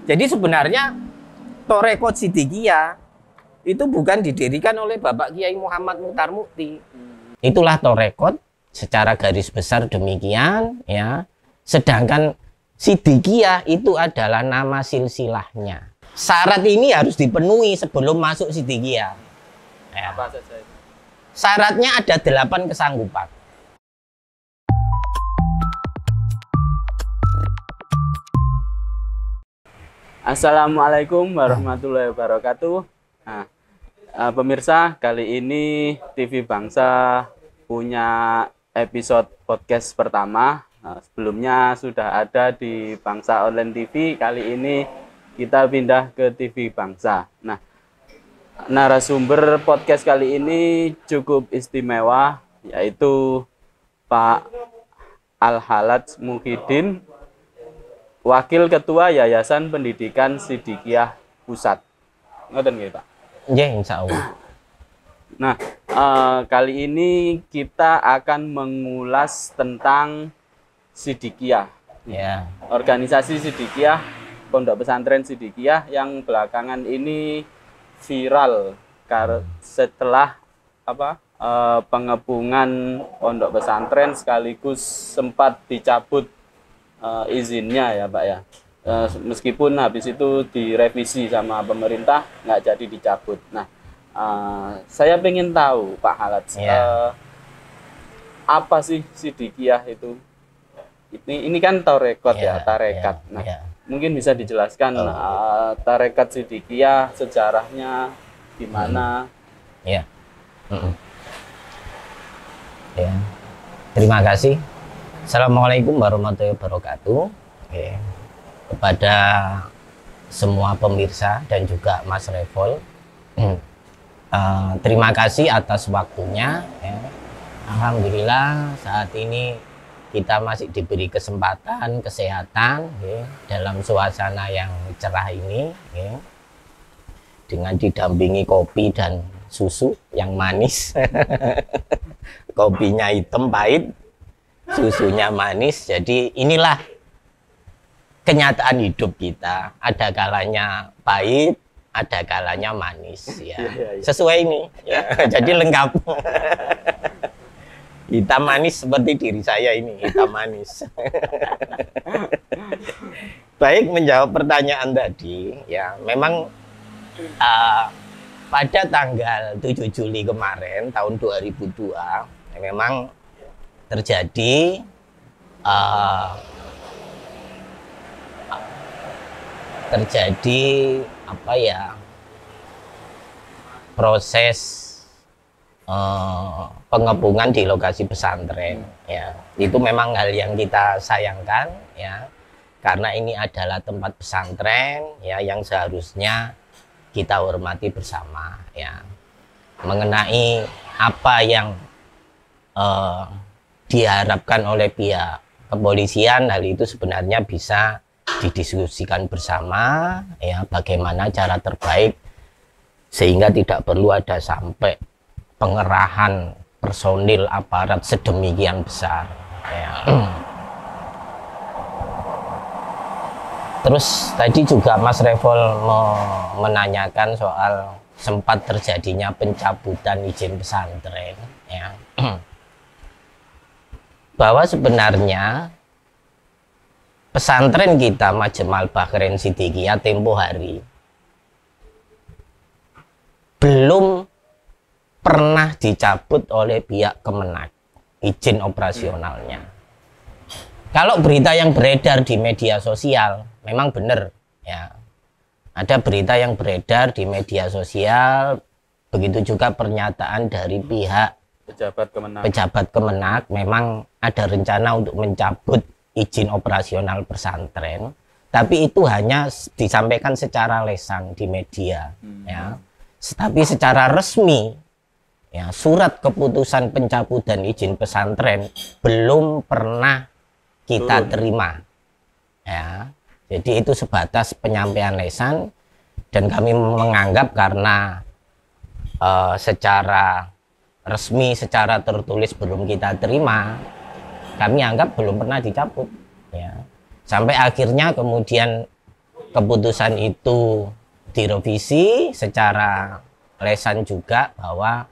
Jadi sebenarnya Torekot Siddiqiyah itu bukan didirikan oleh Bapak Kiai Muhammad Muchtar Mukti. Itulah Torekot secara garis besar demikian ya. Sedangkan Siddiqiyah itu adalah nama silsilahnya. Syarat ini harus dipenuhi sebelum masuk Siddiqiyah. Ya. Apa saja itu? Syaratnya ada 8 kesanggupan. Assalamualaikum warahmatullahi wabarakatuh. Nah, pemirsa, kali ini TV Bangsa punya episode podcast pertama. Nah, sebelumnya sudah ada di Bangsa Online TV. Kali ini kita pindah ke TV Bangsa. Nah, narasumber podcast kali ini cukup istimewa, yaitu Pak Al-Halaj Muhyiddin, Wakil Ketua Yayasan Pendidikan Siddiqiyah Pusat. Ngoten nggih, Pak? Ya, insya Allah. Nah, kali ini kita akan mengulas tentang Siddiqiyah. Ya. Organisasi Siddiqiyah, Pondok Pesantren Siddiqiyah yang belakangan ini viral setelah pengepungan pondok pesantren sekaligus sempat dicabut izinnya ya Pak ya, meskipun habis itu direvisi sama pemerintah nggak jadi dicabut. Nah, saya pengen tahu Pak Halaj, apa sih Siddiqiyah itu? Ini kan tarekat ya, tarekat. Nah, mungkin bisa dijelaskan tarekat Siddiqiyah, sejarahnya gimana? Ya. Ya. Terima kasih. Assalamualaikum warahmatullahi wabarakatuh. Oke. Kepada semua pemirsa dan juga Mas Revol, terima kasih atas waktunya ya. Alhamdulillah saat ini kita masih diberi kesempatan kesehatan ya, dalam suasana yang cerah ini ya, dengan didampingi kopi dan susu yang manis. Kopinya hitam pahit, susunya manis. Jadi inilah kenyataan hidup kita. Ada kalanya pahit, ada kalanya manis ya. Sesuai ini ya. Jadi lengkap. Hitam manis seperti diri saya ini, hitam manis. Baik, menjawab pertanyaan tadi ya, memang pada tanggal 7 Juli kemarin tahun 2002 memang terjadi proses pengepungan di lokasi pesantren ya. Itu memang hal yang kita sayangkan ya, karena ini adalah tempat pesantren ya yang seharusnya kita hormati bersama ya. Mengenai apa yang diharapkan oleh pihak kepolisian, hal itu sebenarnya bisa didiskusikan bersama ya, bagaimana cara terbaik sehingga tidak perlu ada sampai pengerahan personil aparat sedemikian besar ya. Terus tadi juga Mas Revol menanyakan soal sempat terjadinya pencabutan izin pesantren ya. Bahwa sebenarnya pesantren kita Majma' Al-Bahrain Siddiqiyah tempo hari belum pernah dicabut oleh pihak Kemenak izin operasionalnya. Kalau berita yang beredar di media sosial memang benar ya, ada berita yang beredar di media sosial, begitu juga pernyataan dari pihak pejabat Kemenak memang ada rencana untuk mencabut izin operasional pesantren, tapi itu hanya disampaikan secara lisan di media ya. Tapi secara resmi ya, surat keputusan pencabutan izin pesantren belum pernah kita terima ya. Jadi itu sebatas penyampaian lisan, dan kami menganggap karena secara resmi, secara tertulis belum kita terima, kami anggap belum pernah dicabut ya. Sampai akhirnya kemudian keputusan itu direvisi secara lesan juga bahwa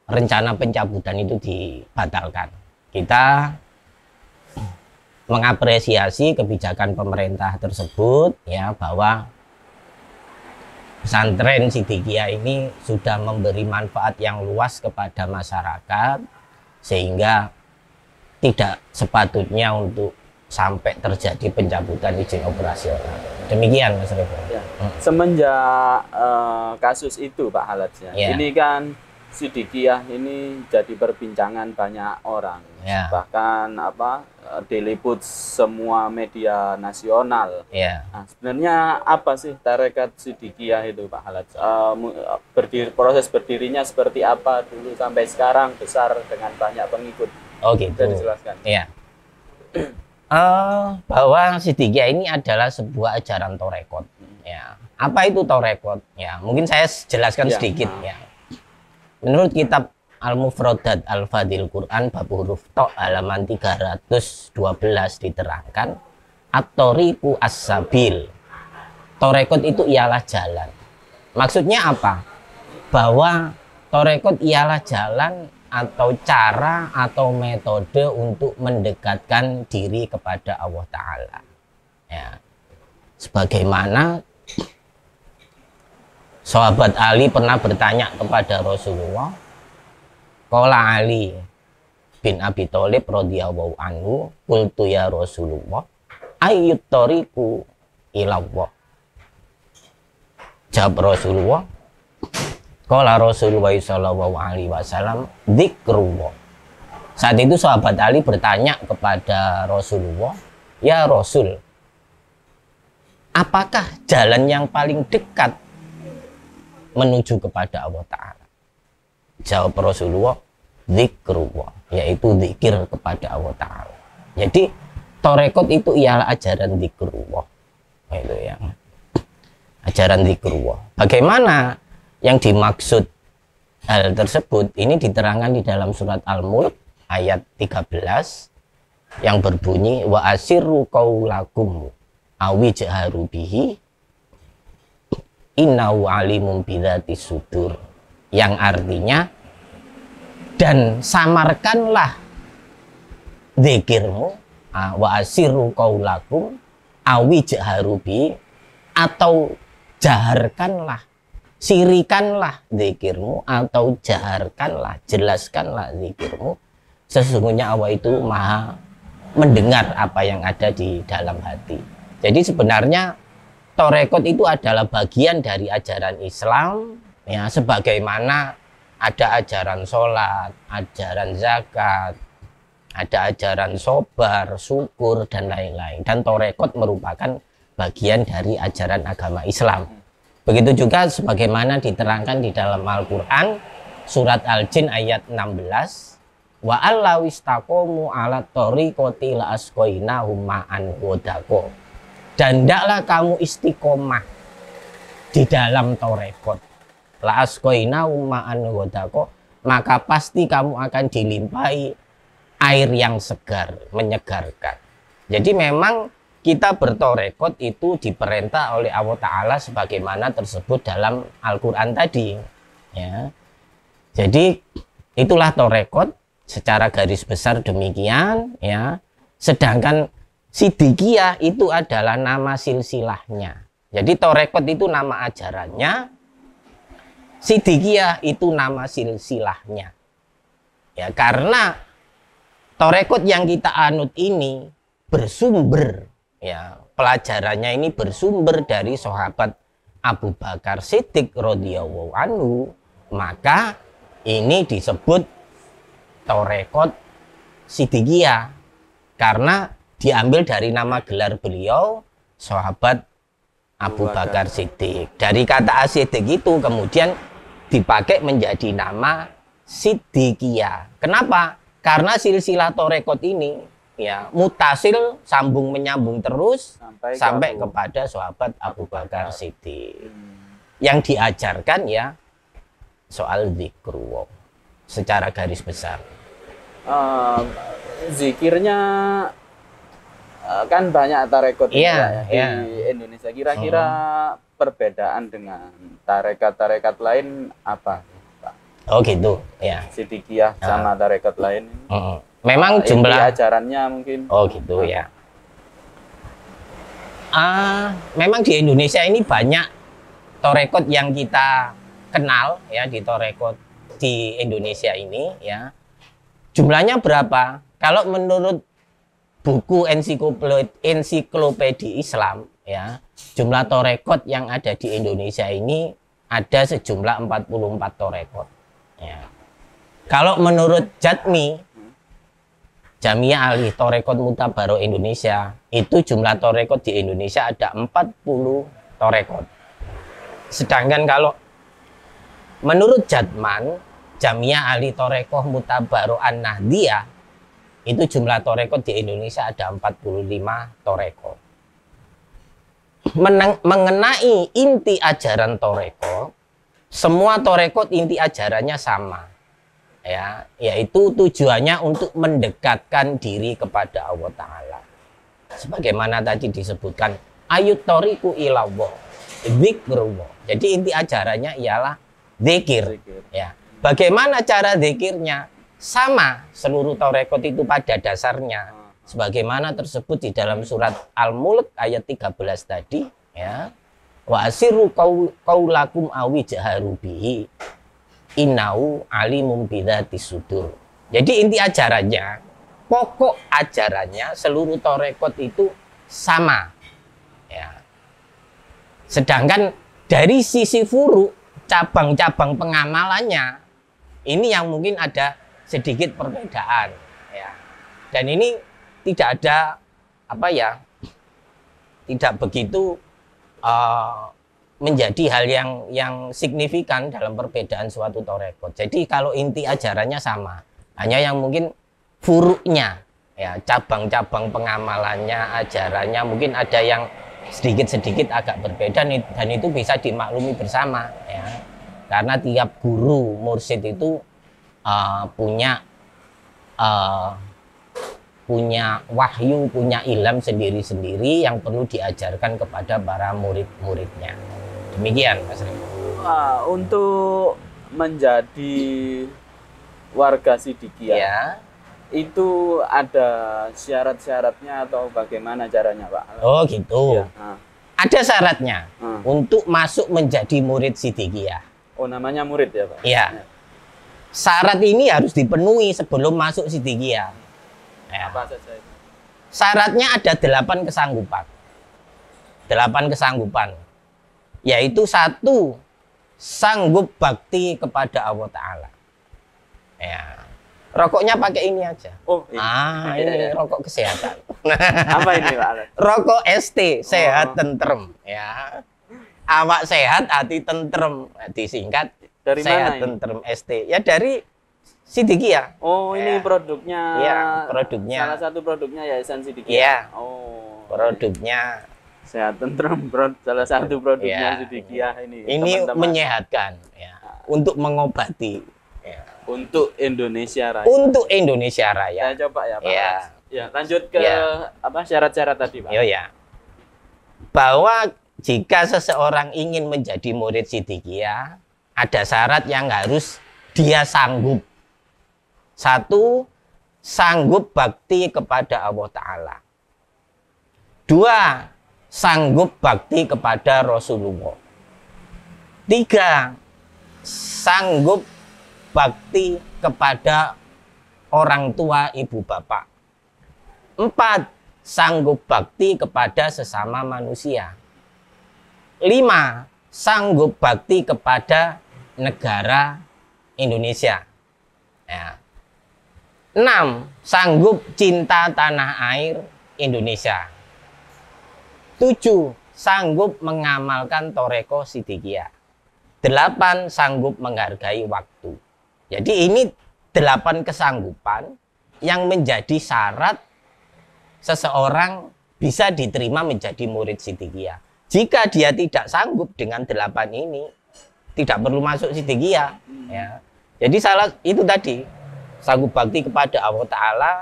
rencana pencabutan itu dibatalkan. Kita mengapresiasi kebijakan pemerintah tersebut ya, bahwa pesantren Sidikiyah ini sudah memberi manfaat yang luas kepada masyarakat sehingga tidak sepatutnya untuk sampai terjadi pencabutan izin operasional. Demikian Mas Revo. Ya. Semenjak kasus itu Pak Haladsnya, Ya. ini kan Sidikiyah ini jadi perbincangan banyak orang, Ya. bahkan diliput semua media nasional. Ya. Nah, sebenarnya apa sih tarekat Sidikiyah itu Pak Halads? Proses berdirinya seperti apa dulu sampai sekarang besar dengan banyak pengikut? Oh gitu. Bisa dijelaskan? Ya. Bahwa Sidikiyah ini adalah sebuah ajaran torekot. Ya. Apa itu torekot? Ya, mungkin saya jelaskan Ya. sedikit ya. Menurut kitab Al-Mufradat Al-Fadil Quran bab huruf to halaman 312 diterangkan at-thoriqu as-sabil. Torekot itu ialah jalan. Maksudnya apa? Bahwa torekot ialah jalan atau cara atau metode untuk mendekatkan diri kepada Allah Ta'ala. Ya. Sebagaimana sahabat Ali pernah bertanya kepada Rasulullah, qala Ali bin Abi Thalib radhiyallahu anhu, qultu ya Rasulullah, ayyut thariqu ilallah. Jawab Rasulullah, qala Rasulullah sallallahu alaihi wasallam, dzikrullah. Saat itu sahabat Ali bertanya kepada Rasulullah, ya Rasul, apakah jalan yang paling dekat menuju kepada Allah Ta'ala? Jawab Rasulullah, zikrullah, yaitu zikir kepada Allah Ta'ala. Jadi torekot itu ialah ajaran zikrullah, itu ya, ajaran zikrullah. Bagaimana yang dimaksud hal tersebut? Ini diterangkan di dalam surat Al-Mulk ayat 13 yang berbunyi, wa asirru qaulakum awi jaharu bihi innahu alimum bidzati sudur, yang artinya dan samarkanlah zikirmu, wa asirru qaulakum awi jaharubi, atau jaharkanlah, sirikanlah zikirmu, atau jaharkanlah, jelaskanlah zikirmu, sesungguhnya Allah itu maha mendengar apa yang ada di dalam hati. Jadi sebenarnya torekot itu adalah bagian dari ajaran Islam ya, sebagaimana ada ajaran sholat, ajaran zakat, ada ajaran sobar, syukur, dan lain-lain. Dan torekot merupakan bagian dari ajaran agama Islam. Begitu juga sebagaimana diterangkan di dalam Al-Quran surat Al-Jin ayat 16, wa allaw istaqomu ala thoriqati la asqainahum ma'an ghadaqo. Dan hendaklah kamu istiqomah di dalam torekot, la asqainahum ma'an ghadaqo, maka pasti kamu akan dilimpahi air yang segar, menyegarkan. Jadi memang kita bertorekot itu diperintah oleh Allah Ta'ala sebagaimana tersebut dalam Al-Quran tadi ya. Jadi itulah torekot secara garis besar demikian ya. Sedangkan Sidikiyah itu adalah nama silsilahnya. Jadi torekot itu nama ajarannya, Sidikiyah itu nama silsilahnya ya, karena torekot yang kita anut ini bersumber ya, pelajarannya ini bersumber dari sahabat Abu Bakar Siddiq radhiyallahu anhu, maka ini disebut torekot Sidikiyah karena diambil dari nama gelar beliau sahabat Abu Bakar Siddiq. Dari kata Siddiq itu kemudian dipakai menjadi nama Sidikiyah. Kenapa? Karena silsilah torekot ini ya mutasil, sambung menyambung terus sampai kepada sahabat Abu Bakar Siddiq. Yang diajarkan ya soal zikrullah secara garis besar. Zikirnya kan banyak tarekat Iya, di Indonesia. Kira-kira perbedaan dengan tarekat-tarekat lain apa, Pak? Oh gitu, ya. Sidikiyah sama tarekat lain. Memang Inti jumlah ajarannya mungkin. Oh gitu ya. Memang di Indonesia ini banyak torekot yang kita kenal ya, di torekot di Indonesia ini ya. Jumlahnya berapa? Kalau menurut buku ensiklopedi Islam ya, jumlah torekot yang ada di Indonesia ini ada sejumlah 44 torekot ya. Kalau menurut Jamiah Ahli Torekot Mutabaro Indonesia, itu jumlah torekot di Indonesia ada 40 torekot. Sedangkan kalau menurut Jatman, Jamiah Ahli Torekoh Mutabaro An-Nahdiyah, itu jumlah torekot di Indonesia ada 45 torekot. Mengenai inti ajaran torekot, semua torekot inti ajarannya sama. Ya, yaitu tujuannya untuk mendekatkan diri kepada Allah Ta'ala. Sebagaimana tadi disebutkan, ayut toriku ilallah, zikrullah. Jadi inti ajarannya ialah zikir. Ya. Bagaimana cara zikirnya? Sama seluruh torekot itu pada dasarnya. Sebagaimana tersebut di dalam surat Al-Mulk ayat 13 tadi. Ya. Wa asirru qaulakum awi jaharu bihi. Innau alimum bidatis sudur. Jadi inti ajarannya, pokok ajarannya seluruh torekot itu sama. Ya. Sedangkan dari sisi furu, cabang-cabang pengamalannya, ini yang mungkin ada sedikit perbedaan. Ya. Dan ini tidak ada tidak begitu menjadi hal yang signifikan dalam perbedaan suatu torekot. Jadi kalau inti ajarannya sama, hanya yang mungkin furuknya, ya, cabang-cabang pengamalannya, ajarannya mungkin ada yang sedikit-sedikit agak berbeda, dan itu bisa dimaklumi bersama, ya. Karena tiap guru mursyid itu punya wahyu, punya ilham sendiri-sendiri yang perlu diajarkan kepada para murid-muridnya. Demikian, Mas Remo. Untuk menjadi warga Sidikiyah, Ya. itu ada syarat-syaratnya atau bagaimana caranya, Pak? Oh gitu. Ya. Ada syaratnya untuk masuk menjadi murid Sidikiyah. Oh, namanya murid ya, Pak? Iya. Syarat ini harus dipenuhi sebelum masuk Sidikiyah. Ya. Apa saja itu? Syaratnya ada 8 kesanggupan. 8 kesanggupan. Yaitu 1, sanggup bakti kepada Allah Ta'ala. Ya. Rokoknya pakai ini aja. Oh, ini. Ini rokok kesehatan. Apa ini, Pak? Rokok ST, sehat tentrem. Ya. Awak sehat, hati tentrem. Disingkat dari sehat mana ini? tentrem ST. Ya dari Sidikiyah. Oh, ini Ya. produknya. Iya, produknya. Salah satu produknya Yayasan Sidikiyah. Iya. Oh. Produknya Sehat tentrem, salah satu produknya Iya. Sidikiyah ini. ini teman-teman. menyehatkan, ya, untuk mengobati, ya. Untuk Indonesia Raya. Untuk Indonesia Raya. Saya coba ya, Pak. Ya. Ya, lanjut ke Ya. syarat-syarat tadi, Pak. Yo ya. Bahwa jika seseorang ingin menjadi murid Sidikiyah, ada syarat yang harus dia sanggup. 1, sanggup bakti kepada Allah Ta'ala. 2, sanggup bakti kepada Rasulullah. 3, sanggup bakti kepada orang tua ibu bapak. 4, sanggup bakti kepada sesama manusia. 5, sanggup bakti kepada negara Indonesia. Ya. 6, sanggup cinta tanah air Indonesia. 7, sanggup mengamalkan toreko Sidikiyah. 8, sanggup menghargai waktu. Jadi ini 8 kesanggupan yang menjadi syarat seseorang bisa diterima menjadi murid Sidikiyah. Jika dia tidak sanggup dengan 8 ini, tidak perlu masuk Sidikiyah. Ya. Jadi salah itu tadi, sanggup bakti kepada Allah Ta'ala,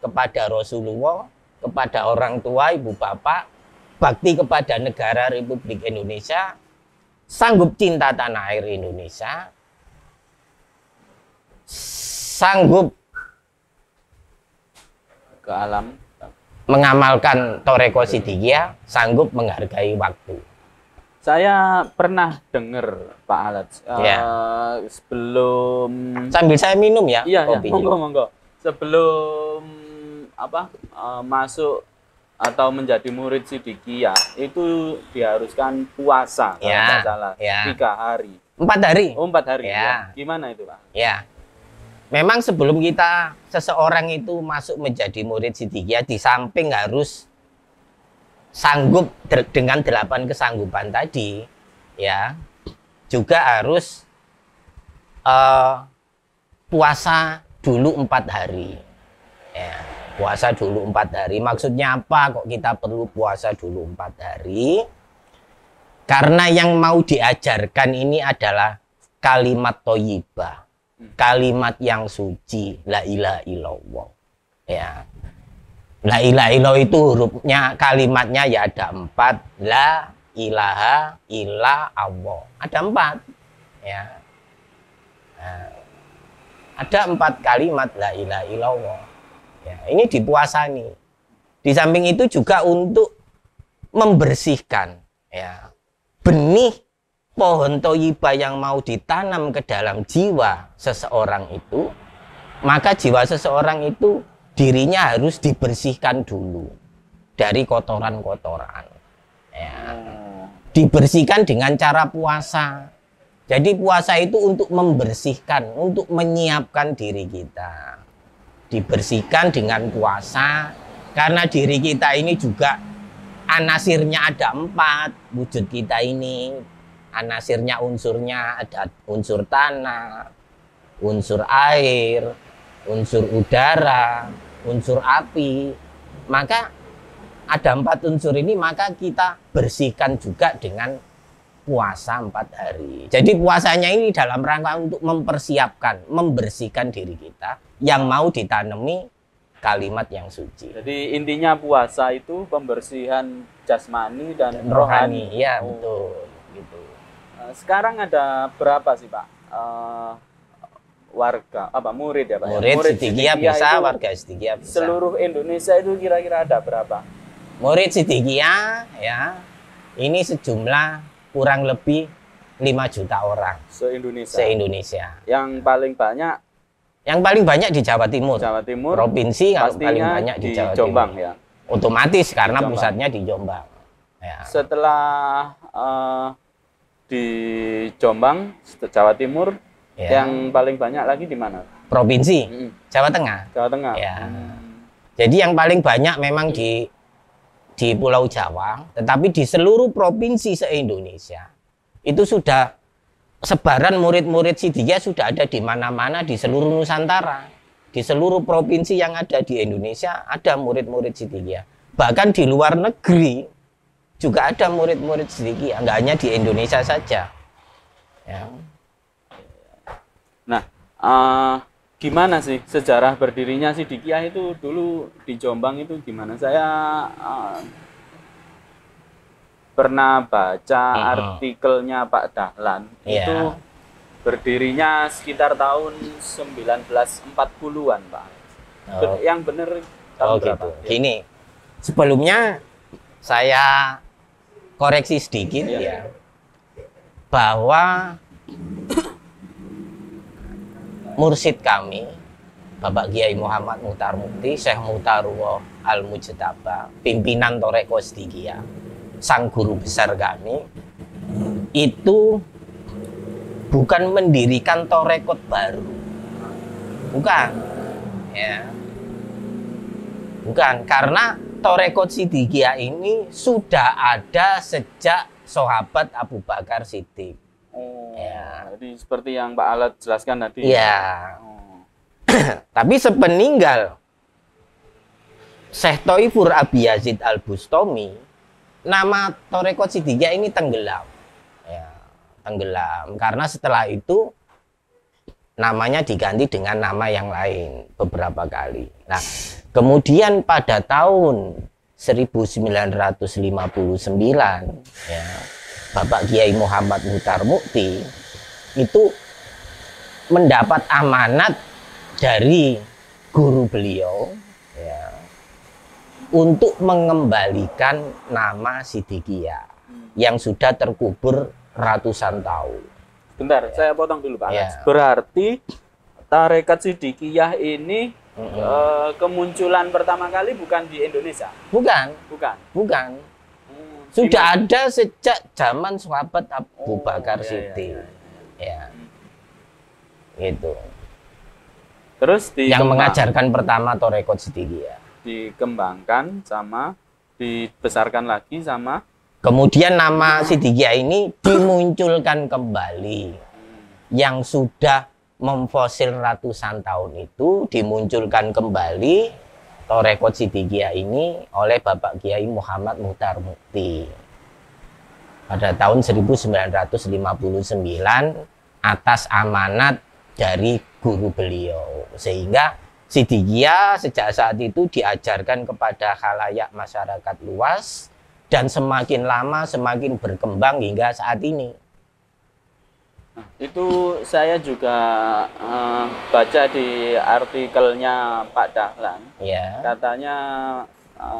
kepada Rasulullah, kepada orang tua, ibu bapak, bakti kepada negara Republik Indonesia, sanggup cinta tanah air Indonesia, sanggup ke alam. mengamalkan Thoreko Sidikiyah, sanggup menghargai waktu. Saya pernah dengar Pak Alat Ya. sebelum Sambil saya minum ya, iya, ya, kopinya. monggo. Sebelum masuk atau menjadi murid Sidikiyah itu diharuskan puasa kalau Ya, nggak salah ya. 3 hari. 4 hari. Oh, 4 hari. Ya. Ya. Gimana itu, Pak? Ya. Memang sebelum seseorang itu masuk menjadi murid Sidikiyah, di samping harus sanggup dengan 8 kesanggupan tadi, ya, juga harus puasa dulu 4 hari. Ya, puasa dulu 4 hari. Maksudnya apa? Kok kita perlu puasa dulu 4 hari? Karena yang mau diajarkan ini adalah kalimat thayyibah. Kalimat yang suci, la ilaha illallah. Ya. La ilaha illallah itu hurufnya, kalimatnya ya ada 4. La ilaha illallah. Ada 4. Ya. Nah, ada 4 kalimat la ilaha illallah. Ya, ini dipuasani. Di samping itu juga untuk membersihkan, ya, benih pohon thayyibah yang mau ditanam ke dalam jiwa seseorang itu, maka jiwa seseorang itu dirinya harus dibersihkan dulu dari kotoran-kotoran. Ya. Dibersihkan dengan cara puasa. Jadi puasa itu untuk membersihkan, untuk menyiapkan diri kita. Dibersihkan dengan puasa, karena diri kita ini juga anasirnya ada 4, wujud kita ini. Anasirnya, unsurnya ada unsur tanah, unsur air, unsur udara, unsur api. Maka ada 4 unsur ini, maka kita bersihkan juga dengan puasa 4 hari. Jadi puasanya ini dalam rangka untuk mempersiapkan, membersihkan diri kita yang mau ditanami kalimat yang suci. Jadi intinya puasa itu pembersihan jasmani dan Rohani, rohani. ya betul. Gitu. Sekarang ada berapa sih, Pak? Warga murid ya, Pak? Murid Sidikiyah bisa, itu warga Sidikiyah bisa. seluruh Indonesia itu kira-kira ada berapa? Murid Sidikiyah ya, ini sejumlah kurang lebih 5 juta orang Se-Indonesia. se-Indonesia. Yang paling banyak di Jawa Timur. Jawa Timur. Provinsi kalau pastinya paling banyak di Jawa Jombang Timur. ya. Otomatis karena Jombang. pusatnya di Jombang. Ya. Setelah di Jombang, Jawa Timur, Ya. yang paling banyak lagi di mana? Provinsi Mm, Jawa Tengah. Jawa Tengah. Ya. Jadi yang paling banyak memang di Pulau Jawa, tetapi di seluruh provinsi se-Indonesia itu sudah sebaran murid-murid Sidikiyah sudah ada di mana-mana di seluruh Nusantara. Di seluruh provinsi yang ada di Indonesia ada murid-murid Sidikiyah. Bahkan di luar negeri juga ada murid-murid Sidikiyah, nggak hanya di Indonesia saja. Ya. Nah, gimana sih sejarah berdirinya Sidikiyah itu dulu di Jombang itu gimana? Saya pernah baca artikelnya Pak Dahlan. Iya. Itu berdirinya sekitar tahun 1940-an, Pak. Oh. Yang benar tahun Oh berapa? gitu. Gini, sebelumnya saya koreksi sedikit Iya. ya, bahwa mursyid kami, Bapak Kiai Muhammad Muhtar Mukti, Syekh Muhtarullah Al-Mujtaba, pimpinan Thoreko Sidikiyah, sang guru besar kami, itu bukan mendirikan torekot baru, bukan, ya, bukan, karena Thoreko Sidikiyah ini sudah ada sejak sahabat Abu Bakar Siddiq. Oh, Ya. jadi seperti yang Pak Alat jelaskan tadi. Ya, Oh. tapi sepeninggal Syekh Thoifur Abi Yazid Al-Bustami, nama Thoreko Sidikiyah ini tenggelam. Ya, tenggelam karena setelah itu namanya diganti dengan nama yang lain beberapa kali. Nah, kemudian pada tahun 1959 ya, Bapak Kiai Muhammad Muchtar Mukti itu mendapat amanat dari guru beliau ya, untuk mengembalikan nama Siddiqiyah yang sudah terkubur ratusan tahun. Bentar, saya potong dulu Pak Alex. Ya. Berarti tarekat Siddiqiyah ini kemunculan pertama kali bukan di Indonesia? Bukan, Bukan. bukan. Sudah ada sejak zaman sahabat Abu Bakar iya, Siddiq. iya. Ya. Itu. Terus Yang mengajarkan pertama tarekat Siddiqiyah. Dikembangkan sama dibesarkan lagi sama Kemudian nama Siddiqiyah ini dimunculkan kembali. Yang sudah memfosil ratusan tahun itu dimunculkan kembali tarekat Siddiqiyah ini oleh Bapak Kiai Muhammad Muchtar Mukti pada tahun 1959 atas amanat dari guru beliau, sehingga Siddiqiyah sejak saat itu diajarkan kepada khalayak masyarakat luas dan semakin lama semakin berkembang hingga saat ini. itu saya juga baca di artikelnya Pak Dahlan. Ya. Katanya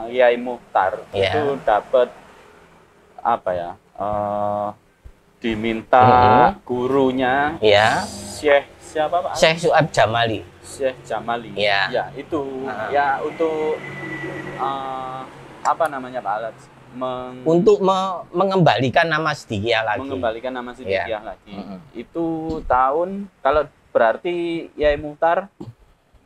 Kiai Muchtar Ya. itu dapat apa ya? Diminta gurunya Ya. Syekh siapa Pak? Syekh Su'ab Jamali. Syekh Jamali. Ya. Ya, itu ya untuk apa namanya Pak Alex? Untuk mengembalikan nama Siddiqiyah lagi. Mengembalikan nama Siddiqiyah lagi. Mm-mm. Itu tahun, kalau berarti Kiai Muchtar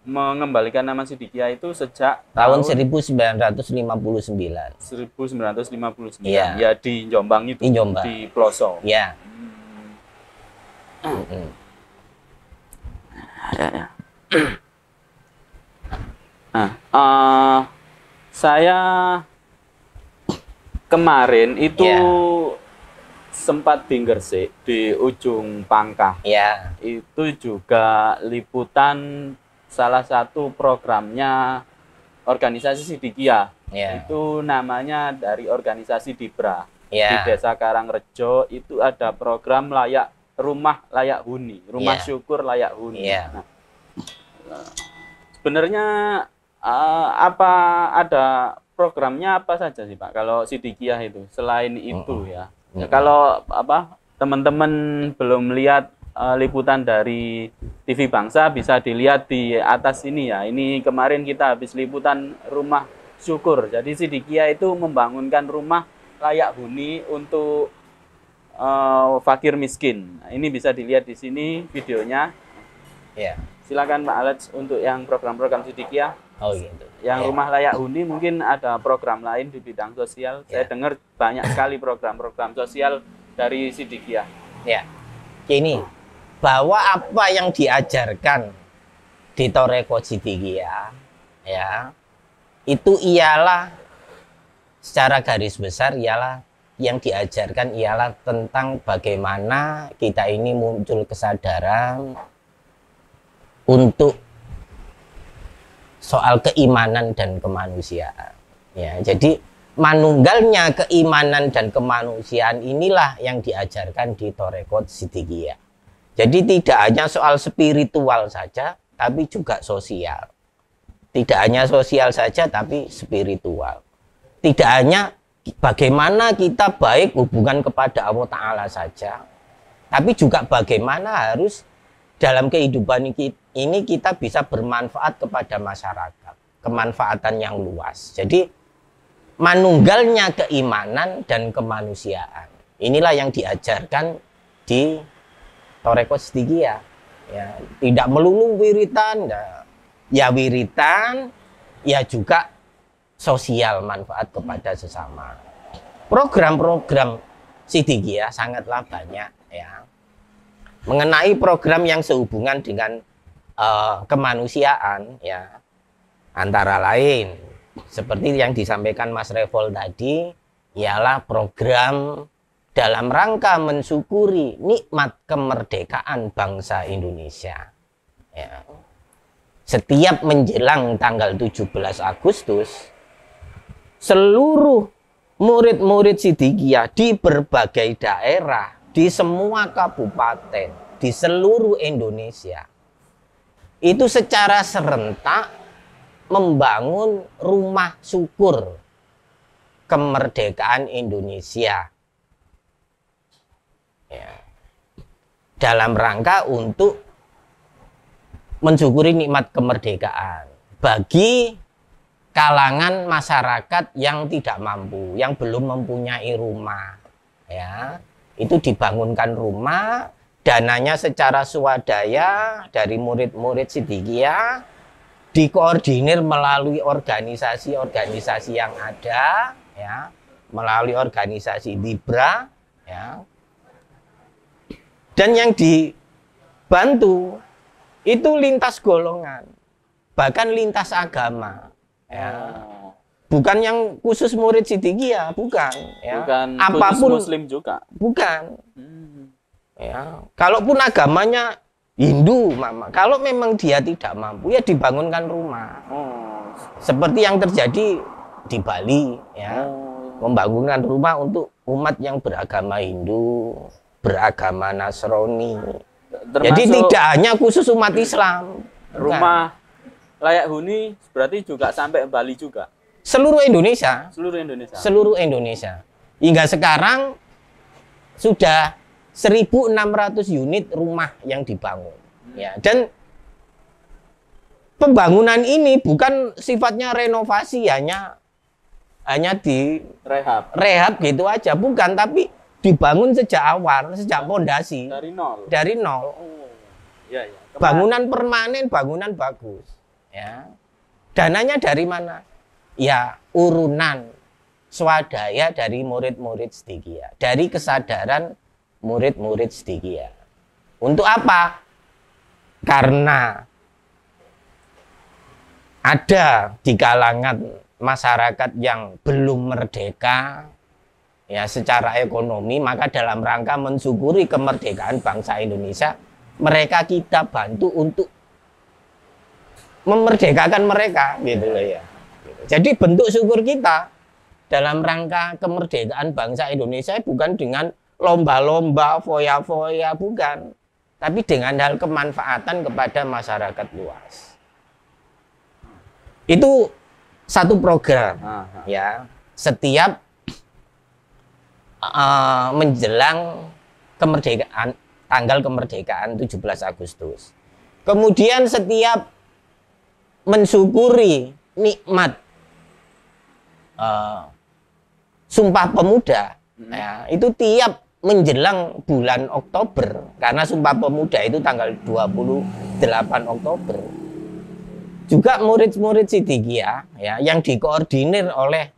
mengembalikan nama Siddiqiyah itu sejak tahun tahun 1959. 1959. Iya. Ya di Jombang itu. Di Jombang. Di Ploso. Ya. Nah, saya kemarin itu sempat di Gresik, di ujung Pangkah. Ya. Itu juga liputan salah satu programnya organisasi Siddiqiyah. Ya. Itu namanya dari organisasi Dibra. Ya. Di Desa Karangrejo itu ada program rumah layak huni, rumah syukur layak huni. Ya. Nah, sebenarnya apa ada programnya apa saja sih Pak kalau Siddiqiyah itu selain itu ya? Kalau apa teman-teman belum lihat liputan dari TV Bangsa bisa dilihat di atas ini ya. Ini kemarin kita habis liputan rumah syukur. Jadi Siddiqiyah itu membangunkan rumah layak huni untuk fakir miskin. Nah, ini bisa dilihat di sini videonya. Ya. Silakan Pak Alex untuk yang program-program Siddiqiyah. Oh gitu. Yang rumah layak huni mungkin ada program lain di bidang sosial. Saya dengar banyak sekali program-program sosial dari Siddiqiyah. Ya. Ini bahwa apa yang diajarkan di tarekat Siddiqiyah ya, itu ialah secara garis besar ialah yang diajarkan ialah tentang bagaimana kita ini muncul kesadaran untuk soal keimanan dan kemanusiaan. Ya, jadi manunggalnya keimanan dan kemanusiaan inilah yang diajarkan di tarekat Siddiqiyah. Jadi tidak hanya soal spiritual saja, tapi juga sosial. Tidak hanya sosial saja, tapi spiritual. Tidak hanya bagaimana kita baik hubungan kepada Allah Ta'ala saja, tapi juga bagaimana harus dalam kehidupan ini kita bisa bermanfaat kepada masyarakat, kemanfaatan yang luas. Jadi manunggalnya keimanan dan kemanusiaan. Inilah yang diajarkan di tarekat Siddiqiyah. Ya, tidak melulu wiritan, ya wiritan, ya juga sosial manfaat kepada sesama. Program-program Siddiqiyah sangatlah banyak ya. Mengenai program yang sehubungan dengan kemanusiaan ya, antara lain seperti yang disampaikan Mas Revol tadi ialah program dalam rangka mensyukuri nikmat kemerdekaan bangsa Indonesia Ya. Setiap menjelang tanggal 17 Agustus, seluruh murid-murid Siddiqiyah di berbagai daerah, di semua kabupaten, di seluruh Indonesia, itu secara serentak membangun rumah syukur kemerdekaan Indonesia. Ya. Dalam rangka untuk mensyukuri nikmat kemerdekaan bagi kalangan masyarakat yang tidak mampu, yang belum mempunyai rumah. Ya, itu dibangunkan rumah, dananya secara swadaya dari murid-murid Siddiqiyah, dikoordinir melalui organisasi-organisasi yang ada, ya, melalui organisasi Libra, ya. Dan yang dibantu itu lintas golongan, bahkan lintas agama, ya. Bukan yang khusus murid Siddiqiyah, bukan, ya. Bukan apapun khusus Muslim juga, bukan. Ya, kalaupun agamanya Hindu, mama, kalau memang dia tidak mampu, ya dibangunkan rumah. Seperti yang terjadi di Bali, ya, membangunkan rumah untuk umat yang beragama Hindu, beragama Nasrani. Jadi tidak hanya khusus umat Islam. Rumah layak huni berarti juga sampai Bali juga. Seluruh Indonesia. Seluruh Indonesia. Seluruh Indonesia. Hingga sekarang sudah 1.600 unit rumah yang dibangun. Ya, dan pembangunan ini bukan sifatnya renovasi, hanya di rehab gitu aja, bukan, tapi dibangun sejak awal, sejak pondasi. Dari nol. Ya. Bangunan permanen, bangunan bagus. Ya. Dananya dari mana? Ya, urunan swadaya dari murid-murid Siddiqiyah, dari kesadaran murid-murid Siddiqiyah. Untuk apa? Karena ada di kalangan masyarakat yang belum merdeka, ya, secara ekonomi, maka dalam rangka mensyukuri kemerdekaan bangsa Indonesia, mereka kita bantu untuk memerdekakan mereka, gitu loh, ya. Jadi bentuk syukur kita dalam rangka kemerdekaan bangsa Indonesia bukan dengan lomba-lomba, foya-foya, bukan, tapi dengan hal kemanfaatan kepada masyarakat luas. Itu satu program, ya, setiap menjelang kemerdekaan, tanggal kemerdekaan 17 Agustus. Kemudian setiap mensyukuri nikmat Sumpah Pemuda, ya, itu tiap menjelang bulan Oktober, karena Sumpah Pemuda itu tanggal 28 Oktober. Juga murid-murid Siddiqiyah, ya, yang dikoordinir oleh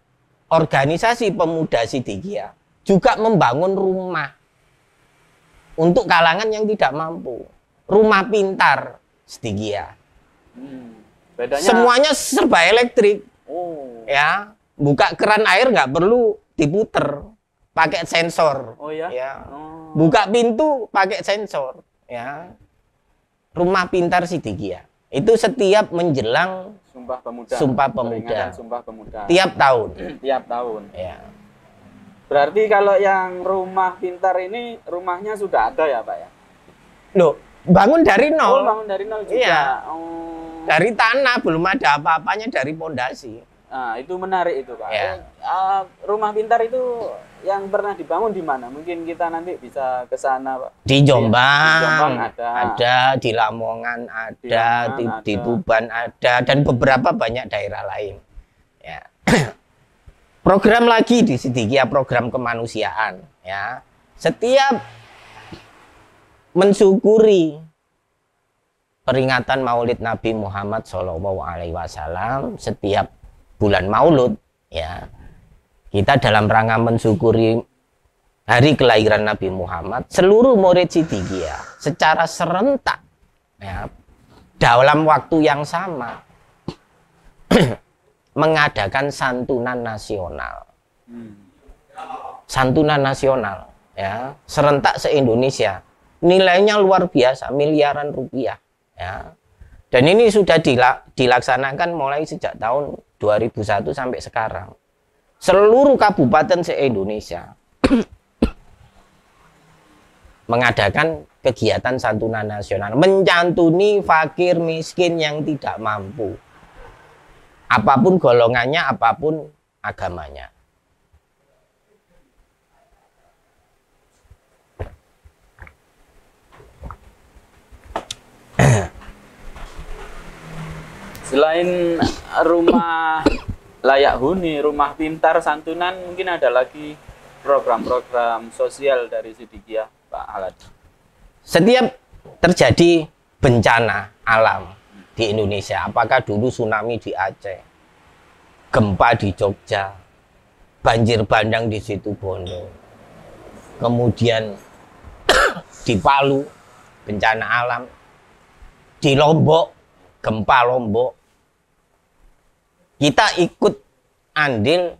organisasi pemuda Siddiqiyah juga membangun rumah untuk kalangan yang tidak mampu. Rumah pintar Siddiqiyah. Semuanya serba elektrik. Ya, buka keran air nggak perlu diputer, pakai sensor. Ya. Buka pintu pakai sensor. Ya. Rumah pintar Siddiqiyah. Itu setiap menjelang Sumpah Pemuda. Tiap tahun. Tiap tahun. Ya. Berarti kalau yang rumah pintar ini rumahnya sudah ada ya, Pak, ya? Loh, bangun dari nol. Bangun dari nol juga. Iya. Dari tanah, belum ada apa-apanya, dari pondasi. Nah, itu menarik itu, Pak. Ya. Rumah pintar itu yang pernah dibangun di mana? Mungkin kita nanti bisa ke sana, Pak. Di Jombang, di Jombang ada, di Lamongan ada, di Tuban ada, dan beberapa banyak daerah lain. Ya. Program lagi di Siddiqiyah, program kemanusiaan, ya. Setiap mensyukuri peringatan Maulid Nabi Muhammad SAW, setiap bulan Maulud, ya, kita dalam rangka mensyukuri hari kelahiran Nabi Muhammad, seluruh murid Siddiqiyah secara serentak, ya, dalam waktu yang sama mengadakan santunan nasional. Santunan nasional, ya, serentak se-Indonesia. Nilainya luar biasa, miliaran rupiah, ya. Dan ini sudah dilaksanakan mulai sejak tahun 2001 sampai sekarang. Seluruh kabupaten se-Indonesia mengadakan kegiatan santunan nasional, mencantuni fakir miskin yang tidak mampu. Apapun golongannya, apapun agamanya. Selain rumah layak huni, rumah pintar, santunan, mungkin ada lagi program-program sosial dari Siddiqiyah, Pak Halad. Setiap terjadi bencana alam di Indonesia, apakah dulu tsunami di Aceh, gempa di Jogja, banjir bandang di Situbondo, kemudian di Palu, bencana alam, di Lombok, gempa Lombok, kita ikut andil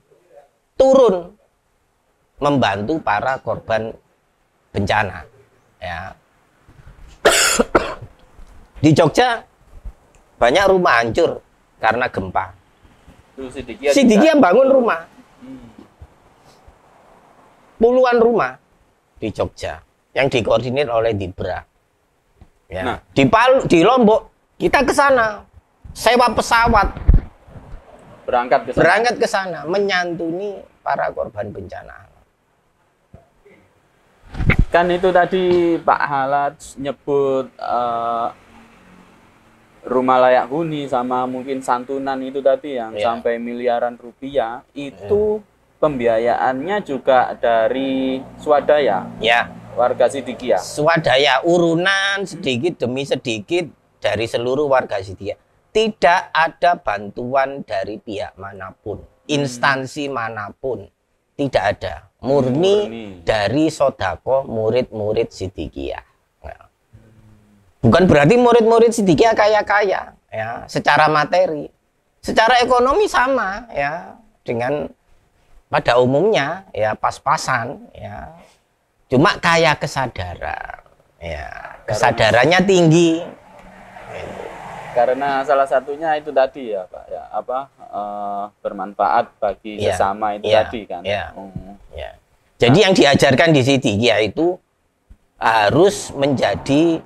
turun membantu para korban bencana. Ya. Di Jogja banyak rumah hancur karena gempa. Siddiqiyah bangun rumah. Puluhan rumah di Jogja yang dikoordinir oleh Dibra. Ya. Nah, di Palu, di Lombok kita ke sana sewa pesawat berangkat ke sana menyantuni para korban bencana. Kan itu tadi Pak Halad nyebut rumah layak huni sama mungkin santunan itu tadi yang sampai miliaran rupiah itu pembiayaannya juga dari swadaya. Ya. Warga Siddiqiyah. Swadaya, urunan sedikit demi sedikit dari seluruh warga Siddiqiyah. Tidak ada bantuan dari pihak manapun, instansi manapun, tidak ada. Murni dari sodako murid-murid Siddiqiyah. Bukan berarti murid-murid Siddiqiyah kaya-kaya, ya, secara materi, secara ekonomi sama, ya, dengan pada umumnya, ya, pas-pasan, ya. Cuma kaya kesadaran, ya, kesadarannya tinggi. Karena salah satunya itu tadi ya Pak, ya, bermanfaat bagi sesama itu tadi kan. Ya. Ya. Jadi yang diajarkan di Siddiqiyah itu harus menjadi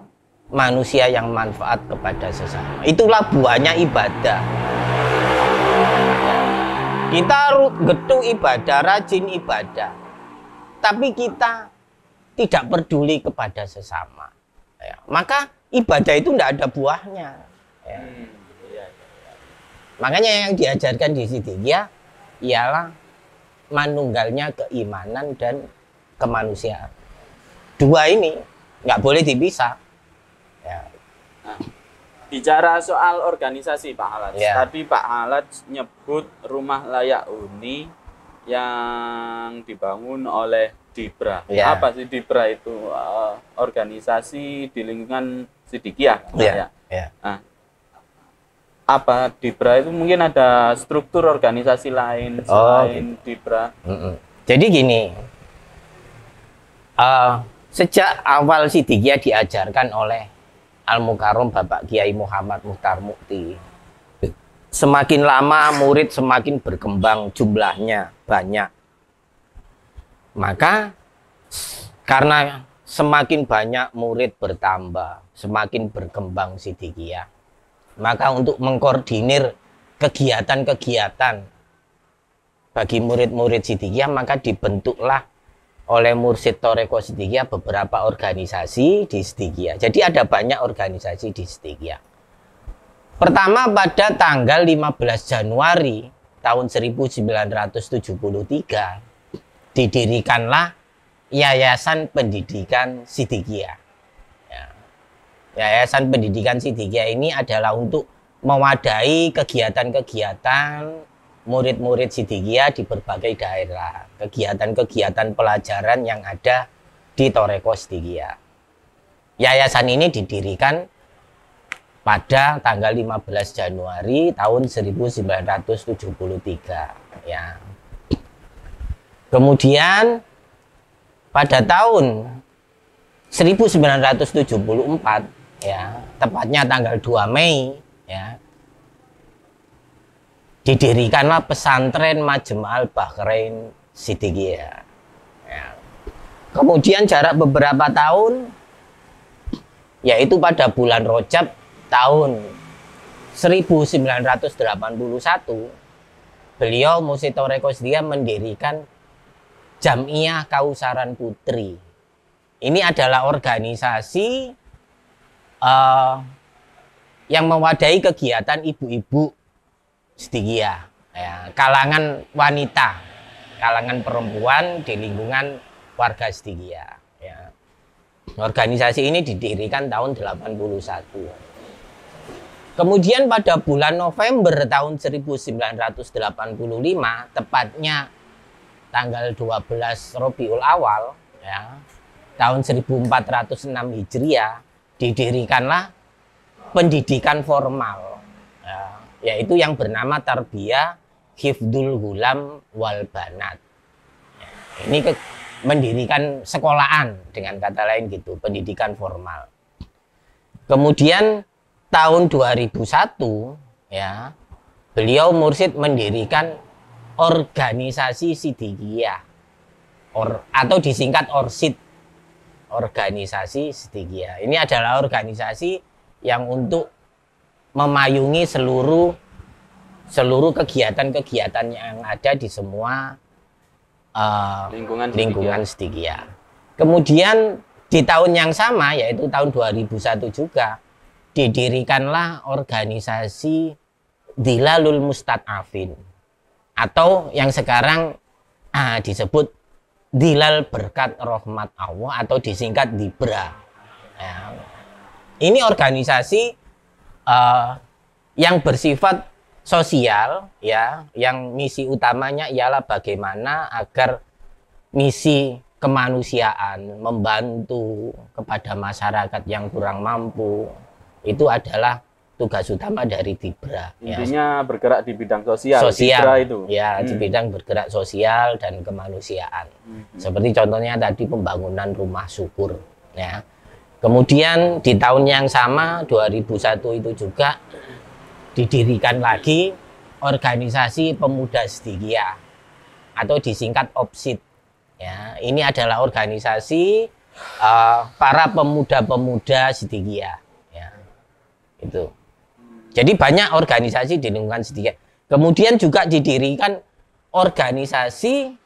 manusia yang manfaat kepada sesama. Itulah buahnya ibadah. Ya. Kita getun ibadah, rajin ibadah, tapi kita tidak peduli kepada sesama. Ya. Maka ibadah itu tidak ada buahnya. Ya. Makanya yang diajarkan di Siddiqiyah ialah manunggalnya keimanan dan kemanusiaan. Dua ini nggak boleh dipisah. Ya. Nah, bicara soal organisasi Pak Halad, tadi Pak Halad nyebut rumah layak huni yang dibangun oleh Dibra. Apa sih Dibra itu? Organisasi di lingkungan Siddiqiyah. Nah, apa Dibra itu mungkin ada struktur organisasi lain selain Dibra? Jadi gini, sejak awal Siddiqiyah diajarkan oleh Al-Mukarram Bapak Kiai Muhammad Muhtar Mukti, semakin lama murid semakin berkembang jumlahnya banyak. Maka karena semakin banyak murid bertambah, semakin berkembang Siddiqiyah, maka untuk mengkoordinir kegiatan-kegiatan bagi murid-murid Siddiqiyah, maka dibentuklah oleh Mursyid Thoreko Siddiqiyah beberapa organisasi di Siddiqiyah. Jadi ada banyak organisasi di Siddiqiyah. Pertama, pada tanggal 15 Januari tahun 1973 didirikanlah Yayasan Pendidikan Siddiqiyah. Yayasan Pendidikan Siddiqiyah ini adalah untuk mewadahi kegiatan-kegiatan murid-murid Siddiqiyah di berbagai daerah, kegiatan-kegiatan pelajaran yang ada di Thoreko Siddiqiyah. Yayasan ini didirikan pada tanggal 15 Januari tahun 1973. Ya. Kemudian pada tahun 1974, ya, tepatnya tanggal 2 Mei ya, didirikanlah pesantren Majma'al Bahrain Siddiqiyah. Ya. Kemudian jarak beberapa tahun, yaitu pada bulan Rajab tahun 1981, beliau Mursyid Thoreko Siddiqiyah mendirikan Jam'iyah Kausaran Putri. Ini adalah organisasi yang mewadahi kegiatan ibu-ibu Siddiqiyah, ya, kalangan wanita, kalangan perempuan di lingkungan warga Siddiqiyah. Ya. Organisasi ini didirikan tahun 81. Kemudian pada bulan November tahun 1985, tepatnya tanggal 12 Rabiul Awal, ya, tahun 1406 Hijriah, didirikanlah pendidikan formal, ya, yaitu yang bernama Tarbiyah Hifdul Ghulam wal Banat. Ya, ini mendirikan sekolahan, dengan kata lain gitu, pendidikan formal. Kemudian tahun 2001 ya, beliau Mursyid mendirikan organisasi Siddiqiyah atau disingkat Orsid, organisasi Siddiqiyah. Ini adalah organisasi yang untuk memayungi seluruh kegiatan-kegiatan yang ada di semua lingkungan Siddiqiyah. Kemudian di tahun yang sama, yaitu tahun 2001 juga, didirikanlah organisasi Dhilalul Mustad'afin, atau yang sekarang disebut Dhilal Berkat Rahmat Allah, atau disingkat DIBRA. Ya. Ini organisasi yang bersifat sosial, ya, yang misi utamanya ialah bagaimana agar misi kemanusiaan, membantu kepada masyarakat yang kurang mampu, itu adalah tugas utama dari DIBRA. Intinya ya, bergerak di bidang sosial. DIBRA itu. Ya, di bidang bergerak sosial dan kemanusiaan. Seperti contohnya tadi pembangunan rumah syukur. Ya. Kemudian di tahun yang sama, 2001 itu juga didirikan lagi organisasi Pemuda Siddiqiyah, atau disingkat OPSID. Ya, ini adalah organisasi para pemuda-pemuda Siddiqiyah. Ya, itu. Jadi banyak organisasi di lingkungan Siddiqiyah. Kemudian juga didirikan organisasi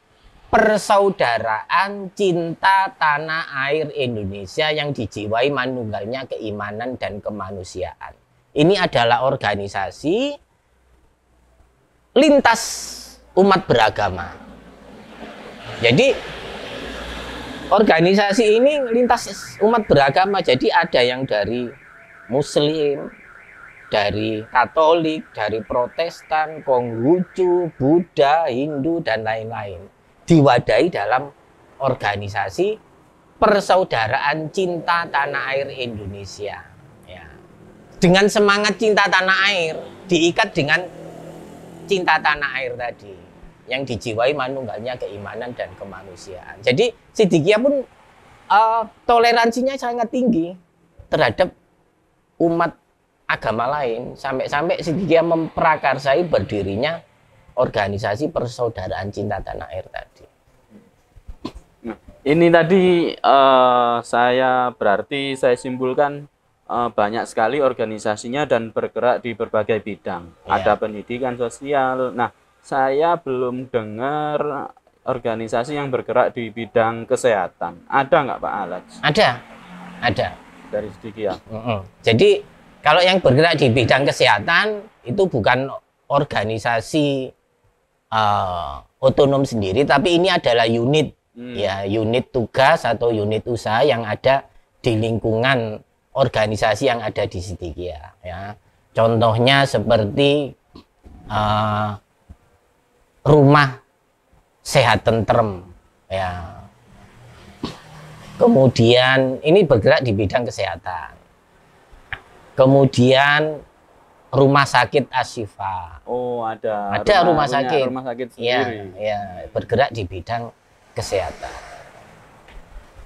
Persaudaraan Cinta Tanah Air Indonesia yang dijiwai manunggalnya keimanan dan kemanusiaan. Ini adalah organisasi lintas umat beragama. Jadi organisasi ini lintas umat beragama. Jadi ada yang dari Muslim, dari Katolik, dari Protestan, Konghucu, Buddha, Hindu, dan lain-lain, diwadahi dalam organisasi Persaudaraan Cinta Tanah Air Indonesia. Ya. Dengan semangat cinta tanah air, diikat dengan cinta tanah air tadi, yang dijiwai manunggalnya keimanan dan kemanusiaan. Jadi Siddiqiyah pun toleransinya sangat tinggi terhadap umat agama lain, sampai-sampai Siddiqiyah memprakarsai berdirinya organisasi Persaudaraan Cinta Tanah Air tadi. Nah, ini tadi saya simpulkan banyak sekali organisasinya dan bergerak di berbagai bidang. Ya. Ada pendidikan sosial. Nah, saya belum dengar organisasi yang bergerak di bidang kesehatan. Ada nggak Pak Alaj? Ada. Dari Siddiqiyah. Jadi kalau yang bergerak di bidang kesehatan itu bukan organisasi otonom sendiri, tapi ini adalah unit, ya, unit tugas atau unit usaha yang ada di lingkungan organisasi yang ada di Siddiqiyah. Ya. Contohnya seperti rumah sehat tentrem, ya. Kemudian ini bergerak di bidang kesehatan. Kemudian rumah sakit Asyifa. Oh, ada rumah sakit sendiri. Ya, bergerak di bidang kesehatan.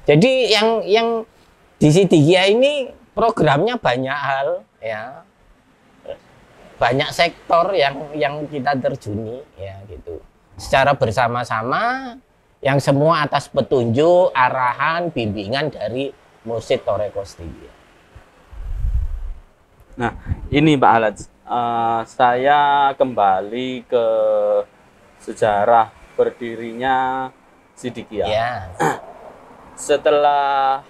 Jadi yang di Siddiqiyah ini programnya banyak hal ya, banyak sektor yang kita terjuni ya gitu. Secara bersama-sama yang semua atas petunjuk, arahan, bimbingan dari Mursyid Thariqah Siddiqiyah. Nah, ini Pak Halaj, saya kembali ke sejarah berdirinya Siddiqiyah. Ya. Setelah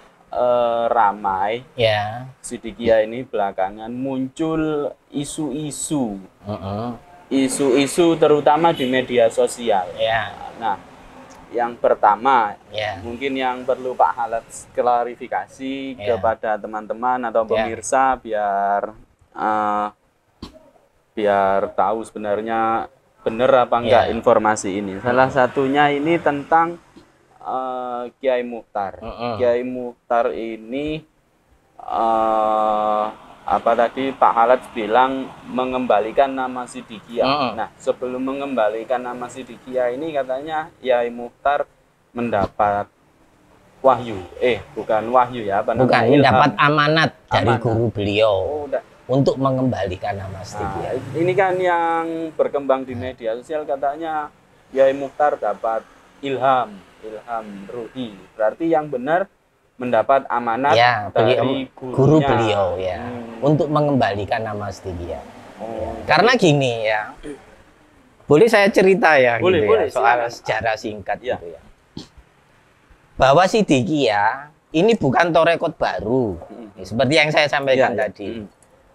ramai, Ya. Siddiqiyah ini belakangan muncul isu-isu, Mm-mm. isu-isu terutama di media sosial. Ya. Nah, yang pertama, Ya. mungkin yang perlu Pak Halaj klarifikasi Ya. kepada teman-teman atau Ya. pemirsa biar tahu sebenarnya benar apa enggak Ya. informasi ini. Salah satunya ini tentang Kiai Mukhtar. Kiai Mukhtar ini apa tadi Pak Halaj bilang mengembalikan nama Siddiqiyah. Nah, sebelum mengembalikan nama Siddiqiyah ini katanya Kiai Mukhtar mendapat wahyu. Bukan wahyu ya, apa Bukan, namanya? dapat amanat dari Amanat. guru beliau Udah. untuk mengembalikan nama Siddiqiyah. Nah, ini kan yang berkembang di media sosial katanya Kiai Mukhtar dapat ilham ruhi. Berarti yang benar mendapat amanat Ya, dari guru gurunya. beliau ya, untuk mengembalikan nama Siddiqiyah. Oh. Karena gini ya, boleh saya cerita ya, Boleh, gitu boleh, ya, soal silakan. sejarah singkat Ya. gitu ya. Bahwa Siddiqiyah ini bukan torekot baru, seperti yang saya sampaikan Ya, ya. tadi.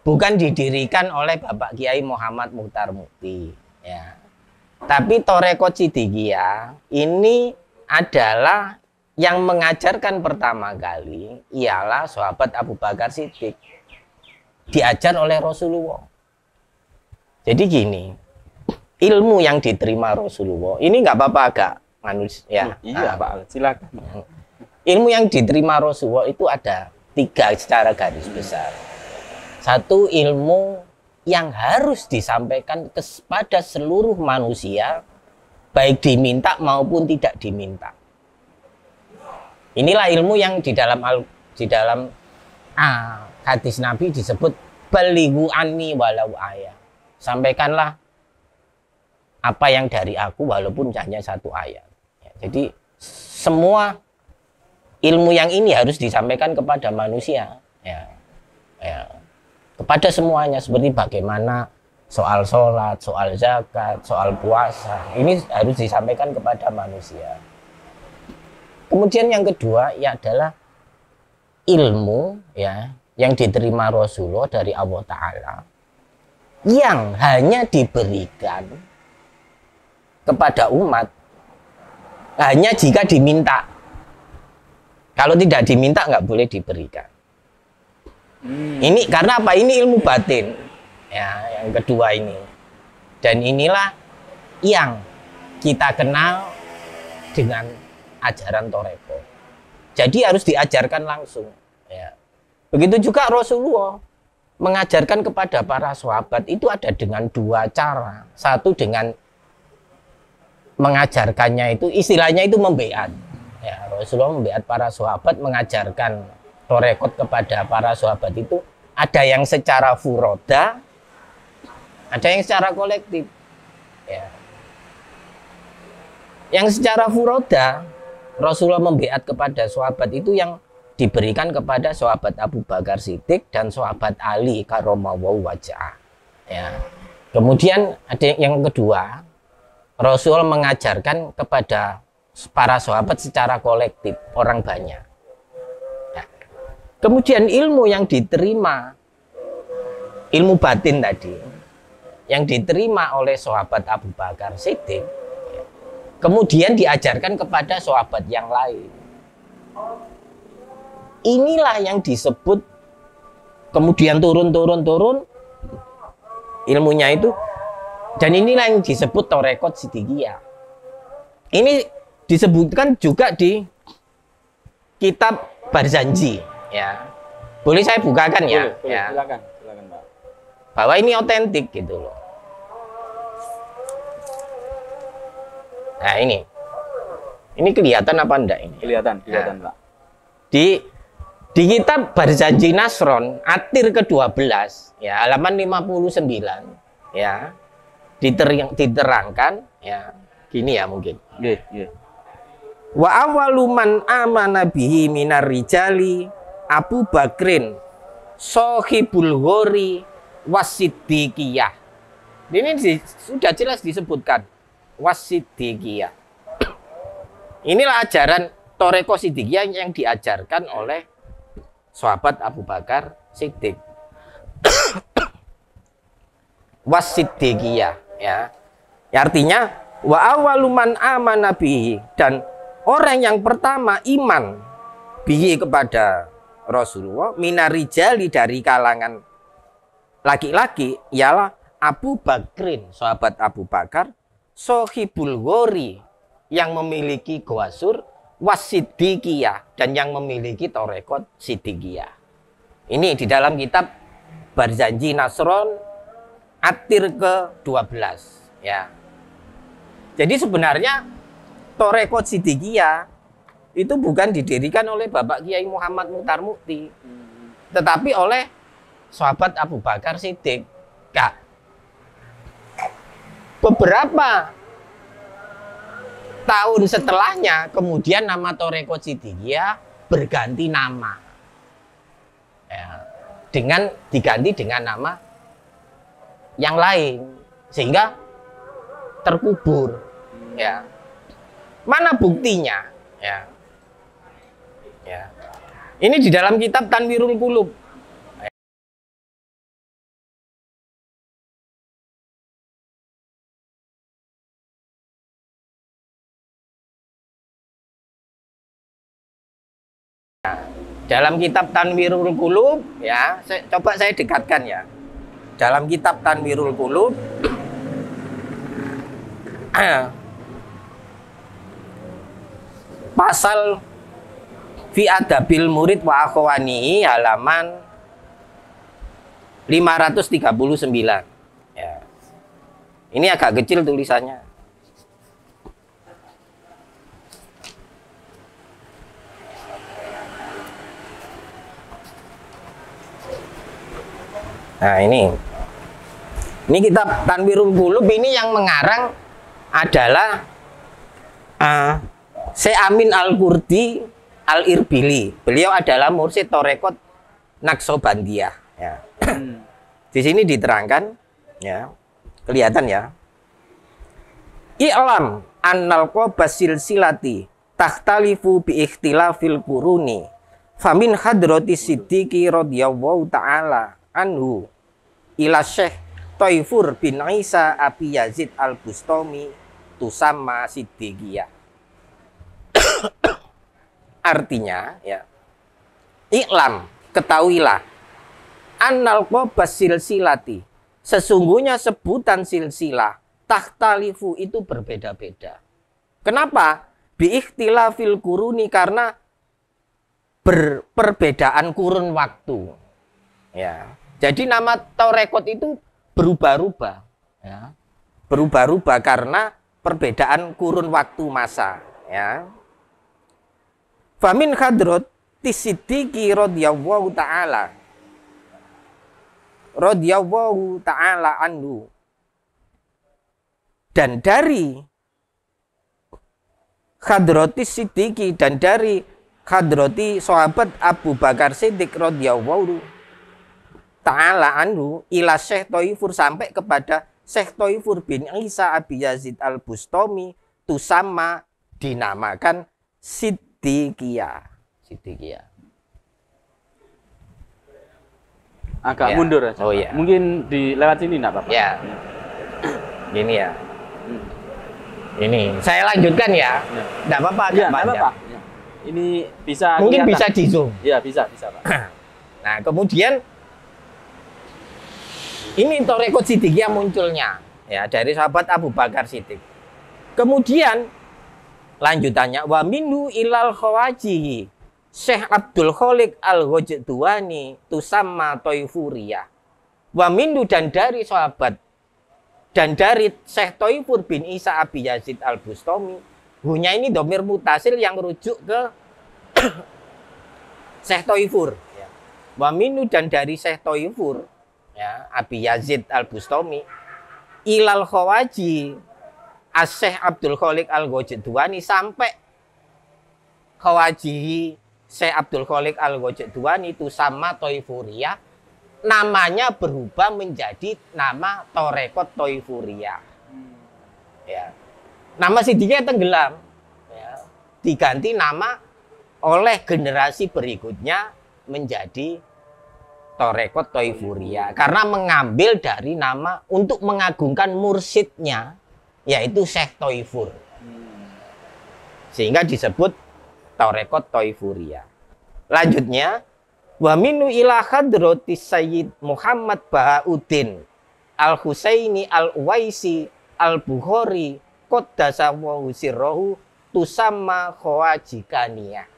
Bukan didirikan oleh Bapak Kiai Muhammad Mukhtar Mukti, ya. Tapi torekot Siddiqiyah ini adalah yang mengajarkan pertama kali ialah sahabat Abu Bakar Siddiq, diajar oleh Rasulullah. Jadi gini, ilmu yang diterima Rasulullah ini nggak apa-apa agak manusia. Iya, Pak, silakan. Ilmu yang diterima Rasulullah itu ada 3 secara garis besar. Satu, ilmu yang harus disampaikan kepada seluruh manusia, baik diminta maupun tidak diminta. Inilah ilmu yang di dalam hadis Nabi disebut balighu anni walau ayat. Sampaikanlah apa yang dari aku walaupun hanya 1 ayat. Ya, jadi semua ilmu yang ini harus disampaikan kepada manusia. Ya, kepada semuanya, seperti bagaimana soal sholat, soal zakat, soal puasa. Ini harus disampaikan kepada manusia. Kemudian yang kedua ya adalah ilmu ya yang diterima Rasulullah dari Allah Ta'ala yang hanya diberikan kepada umat hanya jika diminta. Kalau tidak diminta nggak boleh diberikan. Ini karena apa? Ini ilmu batin ya, yang kedua ini. Dan inilah yang kita kenal dengan ajaran Thariqah. Jadi harus diajarkan langsung ya. Begitu juga Rasulullah mengajarkan kepada para sahabat itu ada dengan 2 cara. Satu dengan mengajarkannya itu istilahnya itu membeat. Ya, Rasulullah membeat para sahabat, mengajarkan Thariqah kepada para sahabat itu ada yang secara furoda, ada yang secara kolektif. Ya. Yang secara furoda Rasulullah membeat kepada sahabat itu yang diberikan kepada sahabat Abu Bakar Siddiq dan sahabat Ali karramallahu wajhah. Ya. Kemudian ada yang kedua, Rasul mengajarkan kepada para sahabat secara kolektif, orang banyak. Ya. Kemudian ilmu yang diterima, ilmu batin tadi, yang diterima oleh sahabat Abu Bakar Siddiq, ya, kemudian diajarkan kepada sahabat yang lain. Inilah yang disebut kemudian turun ilmunya itu, dan inilah yang disebut Thariqah Siddiqiyah. Ini disebutkan juga di kitab Barzanji ya. Boleh saya bukakan ya? Boleh, Ya. silakan Pak. Bahwa ini otentik gitu loh. Nah, ini kelihatan apa enggak ini? Kelihatan Pak. Di Di kitab Berjanji Nasron, atir ke-12, ya, halaman 59, ya, diterangkan, ya, gini ya mungkin. Wa awaluman amana bihi minar rijali Abu Bakrin sohibul ghori wasiddiqiyah. Ini sudah jelas disebutkan wasiddiqiyah. Inilah ajaran Thariqah Siddiqiyah yang diajarkan oleh sahabat Abu Bakar Siddiq. Wasiddiqiyah, ya. Artinya wa awaluman amana bihi, dan orang yang pertama iman bihi kepada Rasulullah minarijali dari kalangan laki-laki ialah Abu Bakrin, sahabat Abu Bakar, sohibul ghori, yang memiliki Ghawasur, wasiddiqiyah, dan yang memiliki Thariqah Siddiqiyah. Ini di dalam kitab Berjanji Nasron atir ke-12, ya. Jadi sebenarnya Thariqah Siddiqiyah itu bukan didirikan oleh Bapak Kiai Muhammad Muchtar Mukti, tetapi oleh sahabat Abu Bakar Siddiq. Kak, beberapa tahun setelahnya kemudian nama Thariqah Siddiqiyah berganti nama, ya, diganti dengan nama yang lain sehingga terkubur, ya. Mana buktinya, ya, ya. Ini di dalam kitab Tanwirul Qulub. Dalam kitab Tanwirul Qulub, ya, coba saya dekatkan, ya. Dalam kitab Tanwirul Qulub pasal fi adabil murid wa akhwanihi halaman 539. Ya. Ini agak kecil tulisannya. Nah, ini kitab Tanwirul Qulub ini yang mengarang adalah Syekh Amin Al-Qurdi Al-Irbili. Beliau adalah mursyid Thariqah Naqsabandiyah, ya. Di sini diterangkan, ya, kelihatan, ya. I'lam annal qabas silsilati takhtalifu bi ikhtilafil quruni famin hadrati siddiqi radhiyallahu ta'ala anhu ila Syekh Thaifur bin Isa Abi Yazid Al-Bustami tusamma Siddiqiyah. Artinya, ya, iklam, ketahuilah, annal qabas silsilati, sesungguhnya sebutan silsilah, takhtalifu itu berbeda-beda. Kenapa? Biikhtilafil quruni, karena perbedaan kurun waktu. Ya. Jadi nama Thariqah itu berubah-ubah, ya. Berubah-ubah karena perbedaan kurun waktu masa, ya. Famin hadrati siddiqi radhiyallahu ta'ala anhu, dan dari hadrati siddiqi, dan dari hadrati sahabat Abu Bakar Siddiq radhiyallahu ta'ala anhu ila Syekh Thaifur, sampai kepada Syekh Thaifur bin Isa Abi Yazid Al-Bustami tusamma, dinamakan Siddiqiyah. Siddiqiyah. Agak ya. mundur aja. Oh, ya. Mungkin di lewat sini enggak, Bapak? Ya. Gini, ya. Ini saya lanjutkan, ya. Enggak apa-apa, ya, apa-apa. Ya. Ini bisa mungkin kelihatan. bisa di zoom. Ya, bisa, Pak. Nah, kemudian ini Thariqah Siddiqiyah munculnya, ya, dari sahabat Abu Bakar Siddiq. Kemudian lanjutannya wa minhu ilal khawajihi Syekh Abdul Khaliq Al-Ghajdwani tusamma Thaifuriyah. Wa minhu, dan dari sahabat dan dari Syekh Thaifur bin Isa Abi Yazid Al-Bustami, hunya ini dhamir mutasil yang rujuk ke Syekh Toifur. Ya. Wa minu dan dari Syekh Toifur, ya, Abi Yazid Al-Bustami, ilal Khawaji Syekh Abdul Khaliq Al-Ghajdwani sampai Khawaji Syekh Abdul Khaliq Al-Ghajdwani itu sama Toifuriyah, namanya berubah menjadi nama Torekot Toifuriyah. Ya. Nama Siddiqiyah tenggelam, ya. Diganti nama oleh generasi berikutnya menjadi Torekot Toifuriyah karena mengambil dari nama untuk mengagungkan mursyidnya, yaitu Syekh Toifur, sehingga disebut Torekot Toifuriyah. Lanjutnya, wa minu ila hadrati Sayyid Muhammad Bahauddin Al-Husaini Al-Uwaisi Al-Bukhari qaddasahu sirruhu tusamma Khawajikaniyah.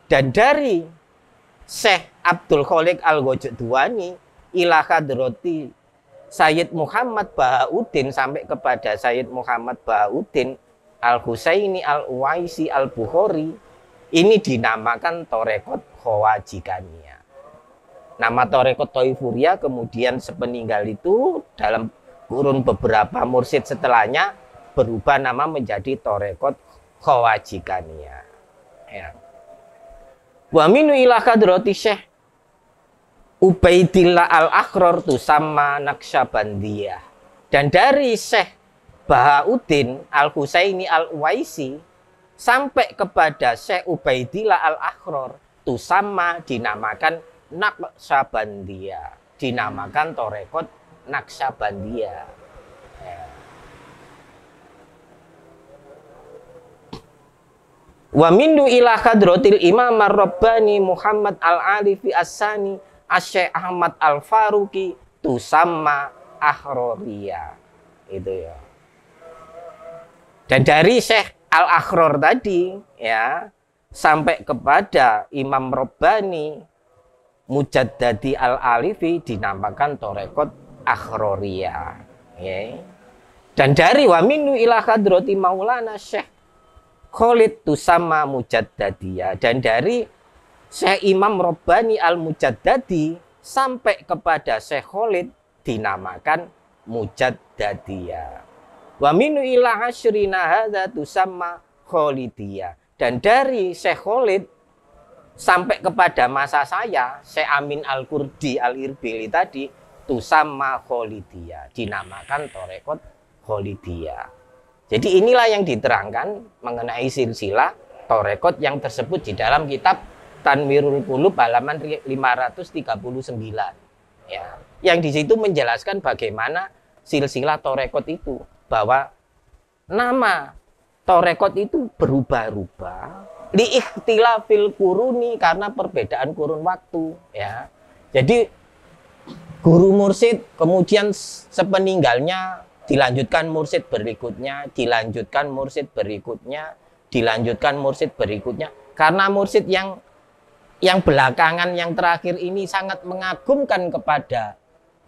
Dan dari Syekh Abdul Khaliq Al-Ghajdwani ila hadrati Sayyid Muhammad Bahauddin sampai kepada Sayyid Muhammad Bahauddin Al-Husaini Al-Uwaisi Al-Bukhari, ini dinamakan Torekot Khawajikaniyah. Nama Torekot Toifuriyah kemudian sepeninggal itu dalam kurun beberapa mursyid setelahnya berubah nama menjadi Torekot Khawajikaniyah. Ya. Wa minu ila hadrati Syekh Ubaidillah Al-Akhror tusamma Naqsyabandiyah. Dan dari Syekh Bahauddin Al-Husaini Al-Uwaisi sampai kepada Syekh Ubaidillah Al-Akhror tusamma dinamakan Naqsyabandiyah, dinamakan Torekot Naqsyabandiyah. Ya. Wa mindu ila hadratil Imam Ar-Rabbani Muhammad Al-Alifi As-Sani Asy-Syaikh Ahmad Al-Faruqi tusamma Akhroriyah. Itu ya. Dan dari Syekh Al-Akhror tadi, ya, sampai kepada Imam Rabbani Mujaddadi Al-Alifi dinamakan Torekot Akhroriyah. Ya. Dan dari wa minnu ila hadrati Maulana Syekh Khalid tusamma Mujaddadiyah. Dan dari Syekh Imam Rabbani Al-Mujaddadi sampai kepada Syekh Khalid dinamakan Mujaddadiyah. Wa minnu ila asyrina hadza tusamma Khalidiyah. Dan dari Syekh Khalid sampai kepada masa saya, Syekh Amin Al-Kurdi Al-Irbili tadi, tusamma Khalidiyah, dinamakan Torekot Khalidiyah. Jadi inilah yang diterangkan mengenai silsilah Torekot yang tersebut di dalam kitab Tanwirul Qulub halaman 539. Ya, yang di situ menjelaskan bagaimana silsilah Torekot itu, bahwa nama Torekot itu berubah-ubah liikhtilafil kuruni, karena perbedaan kurun waktu, ya. Jadi guru mursyid kemudian sepeninggalnya dilanjutkan mursyid berikutnya, dilanjutkan mursyid berikutnya, dilanjutkan mursyid berikutnya, karena mursyid yang belakangan, yang terakhir ini sangat mengagumkan kepada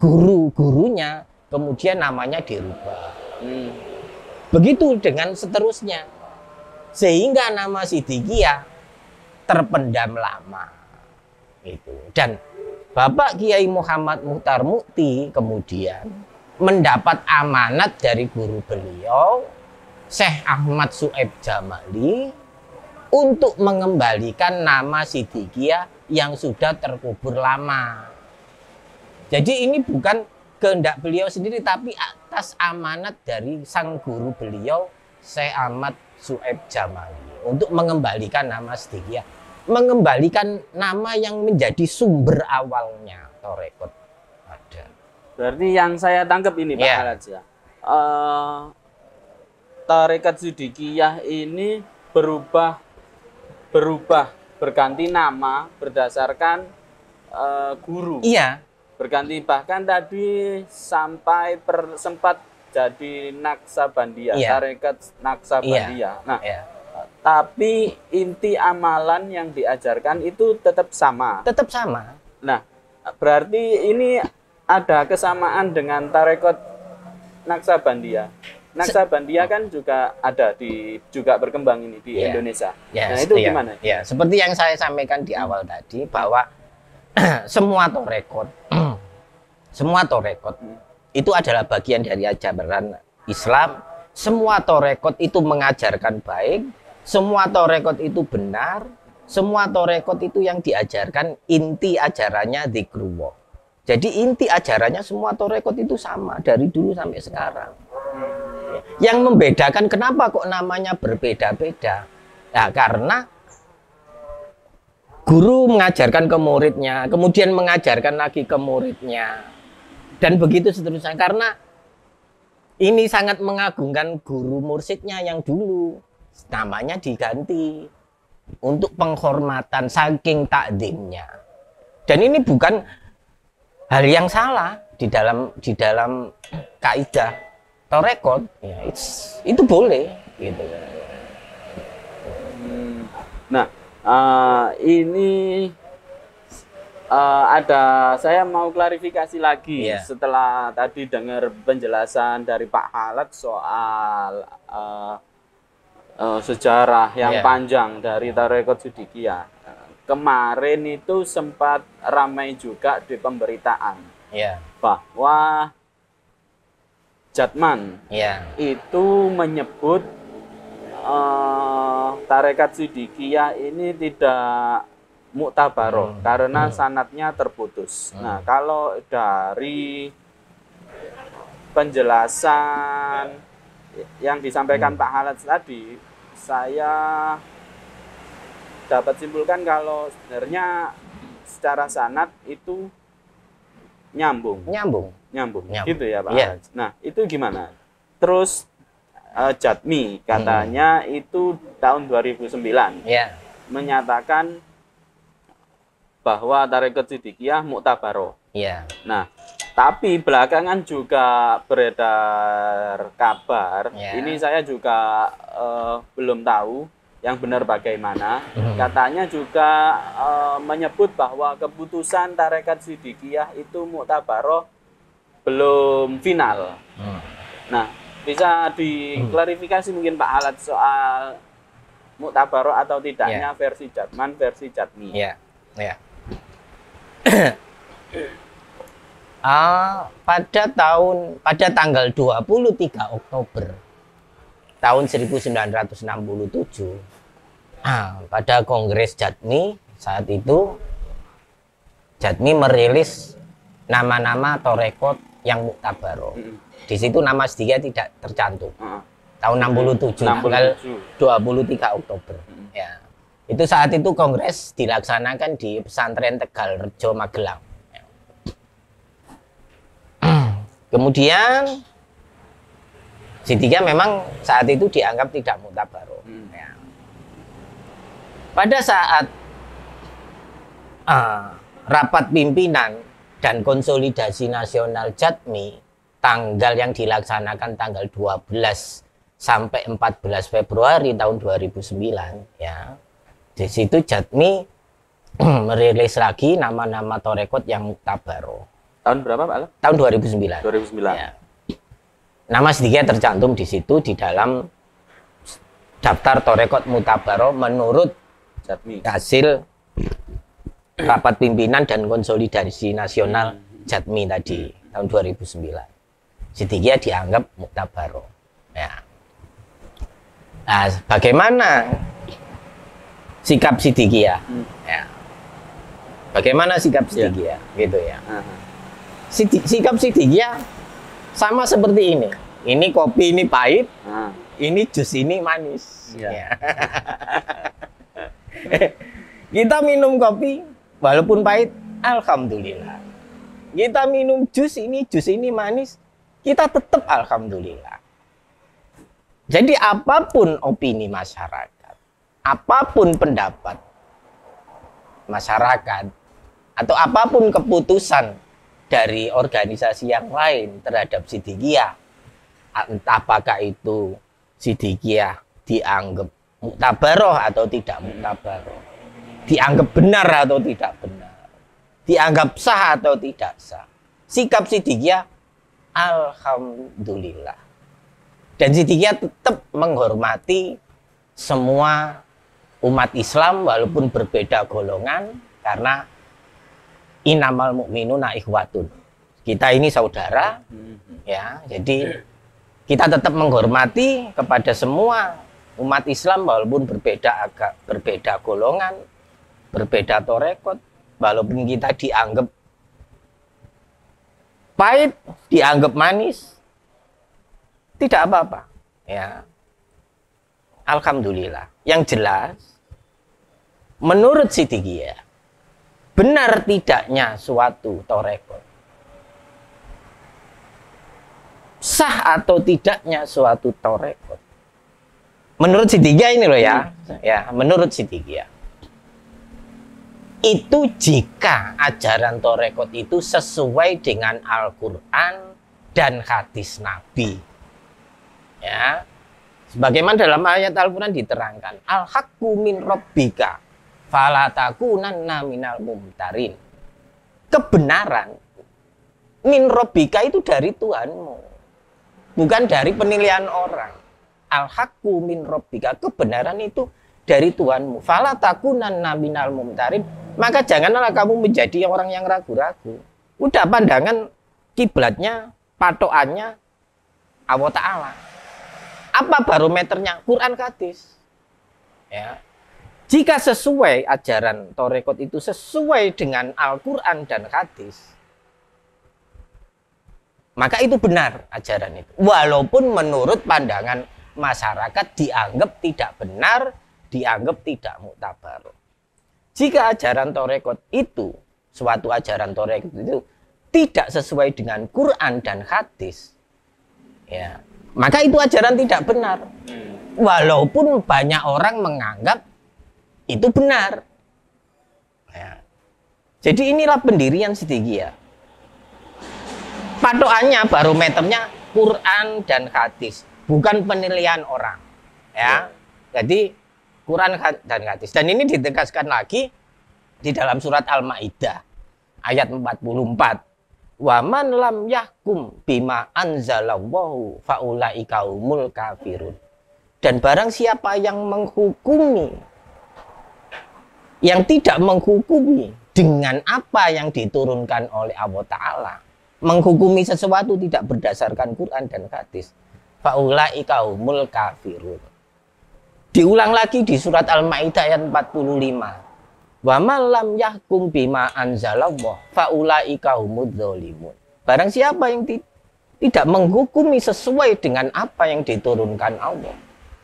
guru-gurunya, kemudian namanya dirubah. Begitu dengan seterusnya, sehingga nama Siddiqiyah terpendam lama itu. Dan Bapak Kiai Muhammad Muchtar Mukti kemudian mendapat amanat dari guru beliau Syekh Ahmad Syuaib Jamali untuk mengembalikan nama Siddiqiyah yang sudah terkubur lama. Jadi ini bukan kehendak beliau sendiri, tapi atas amanat dari sang guru beliau Syekh Ahmad Syuaib Jamali untuk mengembalikan nama Siddiqiyah, mengembalikan nama yang menjadi sumber awalnya Torekot ada. Berarti yang saya tangkap ini Pak Alhaj, Tarekat Siddiqiyah ini berubah berganti nama berdasarkan guru. Iya. Berganti, bahkan tadi sampai sempat jadi Naqsyabandiyah, Tarekat Naqsyabandiyah. Nah, tapi inti amalan yang diajarkan itu tetap sama. Tetap sama. Nah, berarti ini ada kesamaan dengan Tarekat Naqsyabandiyah. Naksabandia kan juga ada juga berkembang ini di Indonesia. Ya, nah itu gimana? Ya, seperti yang saya sampaikan di awal tadi bahwa semua torekot, semua torekot itu adalah bagian dari ajaran Islam. Semua torekot itu mengajarkan baik, semua torekot itu benar, semua torekot itu yang diajarkan inti ajarannya zikrullah. Jadi inti ajarannya semua torekot itu sama dari dulu sampai sekarang. Yang membedakan kenapa kok namanya berbeda-beda? Nah, karena guru mengajarkan ke muridnya, kemudian mengajarkan lagi ke muridnya, dan begitu seterusnya. Karena ini sangat mengagungkan guru mursyidnya yang dulu, namanya diganti untuk penghormatan saking takdimnya. Dan ini bukan hal yang salah di dalam kaidah torekot, ya, itu boleh gitu. Nah, ini saya mau klarifikasi lagi setelah tadi dengar penjelasan dari Pak Khaled soal sejarah yang panjang dari tarekat Sidikiyah. Kemarin itu sempat ramai juga di pemberitaan bahwa Jatman itu menyebut tarekat Sidikiyah ini tidak muktabaroh karena sanadnya terputus. Nah, kalau dari penjelasan yang disampaikan Pak Khaled tadi, saya dapat simpulkan kalau sebenarnya secara sanad itu nyambung. Gitu ya Pak Khaled. Nah, itu gimana? Terus Jatmi katanya itu tahun 2009 menyatakan bahwa tarekat Sidikiyah muktabaroh. Nah, tapi belakangan juga beredar kabar. Ini saya juga belum tahu yang benar bagaimana. Katanya juga menyebut bahwa keputusan tarekat Sidikiyah itu muktabaroh belum final. Nah, bisa diklarifikasi mungkin Pak Khaled soal muktabaroh atau tidaknya versi Jatman, versi Jatmi. Pada tanggal 23 Oktober tahun 1967, pada Kongres Jatmi saat itu, Jatmi merilis nama-nama torekot yang muktabaroh. Di situ nama Sidikiyah tidak tercantum. Tahun 67, tanggal 23 Oktober. Ya. Itu saat itu kongres dilaksanakan di pesantren Tegal Rejo Magelang. Kemudian Sidikiyah memang saat itu dianggap tidak muktabaroh. Ya. Pada saat rapat pimpinan dan konsolidasi nasional Jatmi, tanggal yang dilaksanakan tanggal 12 sampai 14 Februari tahun 2009, ya. Di situ Jatmi merilis lagi nama-nama torekot yang muktabaroh. Tahun berapa Pak? Tahun 2009. 2009. Ya. Nama Sidikiyah tercantum di situ di dalam daftar torekot muktabaroh menurut Jatmi. Hasil rapat pimpinan dan konsolidasi nasional Jatmi tadi tahun 2009. Sidikiyah dianggap muktabaroh. Ya. Nah, bagaimana sikap Sidikiyah? Ya. Bagaimana sikap Sidikiyah? Gitu ya. Sikap Sidikiyah sama seperti ini. Ini kopi ini pahit, ini jus ini manis. Ya. Kita minum kopi walaupun pahit, alhamdulillah. Kita minum jus ini manis, kita tetap alhamdulillah. Jadi apapun opini masyarakat, apapun pendapat masyarakat, atau apapun keputusan dari organisasi yang lain terhadap Sidikiyah, apakah itu Sidikiyah dianggap muktabaroh atau tidak muktabaroh, dianggap benar atau tidak benar, dianggap sah atau tidak sah, sikap Sidikiyah alhamdulillah. Dan Siddiqiyah tetap menghormati semua umat Islam walaupun berbeda golongan, karena innamal mu'minuna ikhwatun. Kita ini saudara, ya. Jadi kita tetap menghormati kepada semua umat Islam walaupun berbeda agak, berbeda golongan, berbeda torekot, walaupun kita dianggap pahit, dianggap manis, tidak apa-apa, ya. Alhamdulillah. Yang jelas, menurut Siddiqiyah, benar tidaknya suatu torekot, sah atau tidaknya suatu torekot, menurut Siddiqiyah ini loh ya, ya, menurut Siddiqiyah, itu jika ajaran torekot itu sesuai dengan Al-Quran dan hadis Nabi, ya, sebagaimana dalam ayat Al-Quran diterangkan, al-haqqu min rabbika fala takunanna minal mumtarin. Kebenaran min rabbika itu dari Tuhanmu, bukan dari penilaian orang. Al-haqqu min rabbika, kebenaran itu dari Tuhanmu. Fala takunanna minal mumtarin, maka janganlah kamu menjadi orang yang ragu-ragu. Udah pandangan kiblatnya, patokannya Allah Ta'ala. Apa barometernya? Quran hadis. Ya. Jika sesuai ajaran torekot itu sesuai dengan Al-Quran dan hadis, maka itu benar ajaran itu. Walaupun menurut pandangan masyarakat dianggap tidak benar, dianggap tidak muktabar. Jika ajaran torekot itu, suatu ajaran torekot itu tidak sesuai dengan Quran dan hadis, ya, maka itu ajaran tidak benar. Walaupun banyak orang menganggap itu benar. Ya. Jadi inilah pendirian Siddiqiyah. Patokannya, barometernya Quran dan hadis, bukan penilaian orang. Ya. Jadi Quran dan hadis. Dan ini ditegaskan lagi di dalam surat Al-Maidah ayat 44. Wa man lam yahkum bima anzalallahu faulaika humul kafirun. Dan barang siapa yang menghukumi, yang tidak menghukumi dengan apa yang diturunkan oleh Allah Ta'ala, menghukumi sesuatu tidak berdasarkan Quran dan hadis, faulaika humul kafirun. Diulang lagi di surat Al-Maidah ayat 45. Wa man lam yahkum bima anzalallah faulaika humudz zalimun. Barang siapa yang tidak menghukumi sesuai dengan apa yang diturunkan Allah,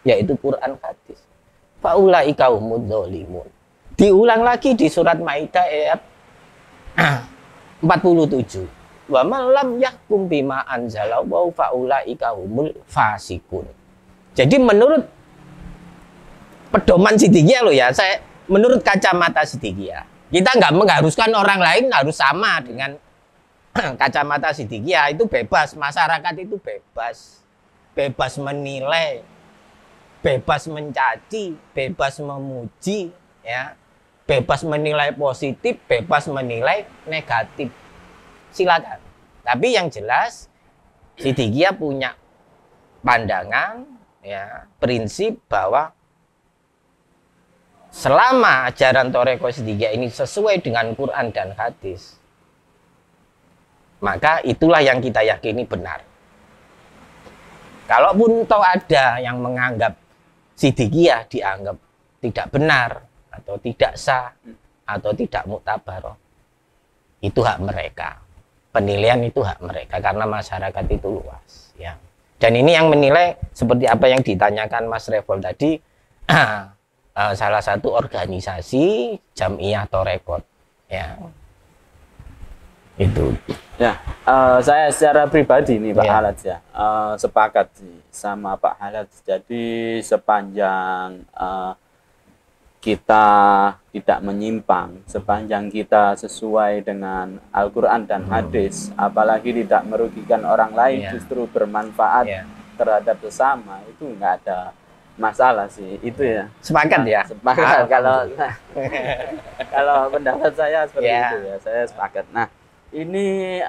yaitu Quran hadis, faulaika humudz zalimun. Diulang lagi di surat Maidah ayat 47. Wa man lam yahkum bima anzalallahu faulaika humul fasikun. Jadi menurut pedoman Siddiqiyah loh ya, menurut kacamata Siddiqiyah, kita nggak mengharuskan orang lain harus sama dengan kacamata Siddiqiyah. Itu bebas, masyarakat itu bebas, bebas menilai, bebas mencaci, bebas memuji, ya, bebas menilai positif, bebas menilai negatif, silakan. Tapi yang jelas Siddiqiyah punya pandangan, ya, prinsip bahwa selama ajaran Thariqah Siddiqiyah ini sesuai dengan Quran dan hadis, maka itulah yang kita yakini benar. Kalaupun toh ada yang menganggap Siddiqiyah dianggap tidak benar atau tidak sah atau tidak muktabar, itu hak mereka. Penilaian itu hak mereka karena masyarakat itu luas, ya. Dan ini yang menilai seperti apa yang ditanyakan Mas Revol tadi. Salah satu organisasi Jam'iyah Thariqah, ya, itu ya. Saya secara pribadi nih Pak ya. Halad ya, sepakat sih sama Pak Halad. Jadi sepanjang kita tidak menyimpang, sepanjang kita sesuai dengan Al-Quran dan hadis, apalagi tidak merugikan orang lain, justru bermanfaat terhadap sesama, itu nggak ada masalah sih, itu ya. Sepakat ya. Sepakat kalau kalau pendapat saya seperti itu ya, saya sepakat. Nah, Ini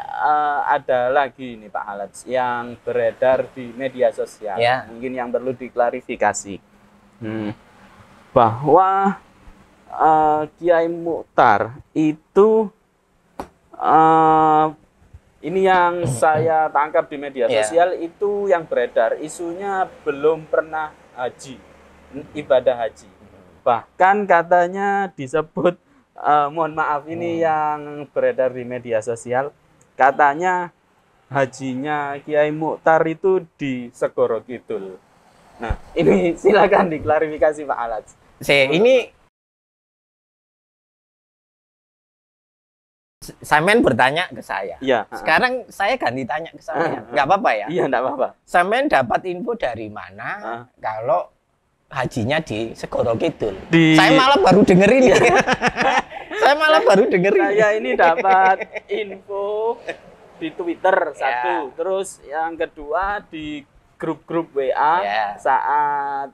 ada lagi nih Pak Halats yang beredar di media sosial. Ya. Mungkin yang perlu diklarifikasi. Bahwa Kiai Muchtar itu ini yang saya tangkap di media sosial itu yang beredar isunya belum pernah haji, ibadah haji. Bahkan katanya disebut mohon maaf ini yang beredar di media sosial, katanya hajinya Kiai Muchtar itu di Segoro Kidul. Nah, ini silakan diklarifikasi Pak Halats. Ini Samen bertanya ke saya. Iya. Sekarang saya ganti tanya ke saya. Nggak apa-apa ya? Iya, nggak apa-apa. Samen dapat info dari mana kalau hajinya di Segoro Kidul? Saya malah baru denger ini. Saya malah baru denger ini. Saya ini dapat info di Twitter satu, terus yang kedua di grup-grup WA saat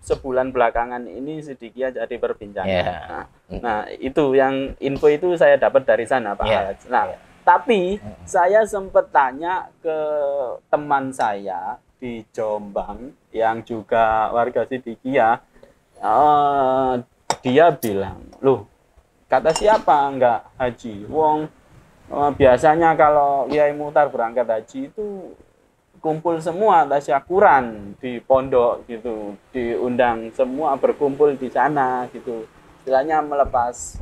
sebulan belakangan ini sedikit jadi perbincangan. Nah, itu yang info itu saya dapat dari sana Pak Halats. Nah, tapi saya sempat tanya ke teman saya di Jombang yang juga warga Sidikiyah, dia bilang, loh, kata siapa enggak haji? Wong biasanya kalau Kiai Muchtar berangkat haji itu kumpul semua tasyakuran di pondok gitu, diundang semua berkumpul di sana gitu. Istilahnya melepas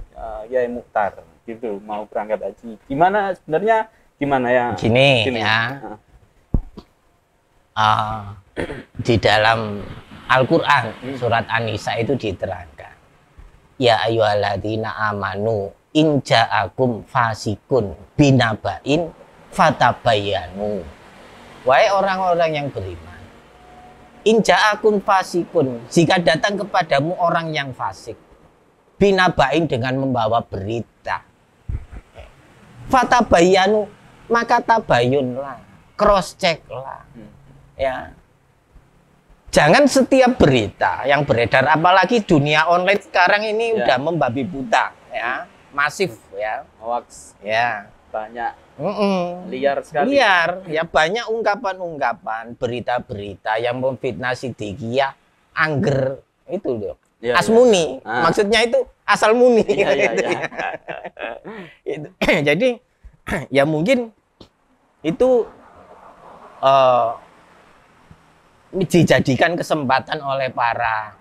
Kiai Muchtar gitu mau berangkat haji. Gimana sebenarnya gimana ya? Gini. Ya. Di dalam Al-Qur'an surat An-Nisa itu diterangkan. Ya ayyuhalladzina amanu in ja'akum fasikun binaba'in fatabayyanu. Wahai orang-orang yang beriman, in ja'akum fasikun, jika datang kepadamu orang yang fasik, binaba'in dengan membawa berita, fatabayyanu, maka tabayunlah, cross check lah. Ya. Jangan setiap berita yang beredar, apalagi dunia online sekarang ini udah membabi buta, ya, masif, ya, hoax, ya, banyak, liar sekali. Liar, ya banyak ungkapan-ungkapan, berita-berita yang memfitnah Sidikiyah, angger itu loh, asmuni, maksudnya itu asal muni. Jadi, ya mungkin itu dijadikan kesempatan oleh para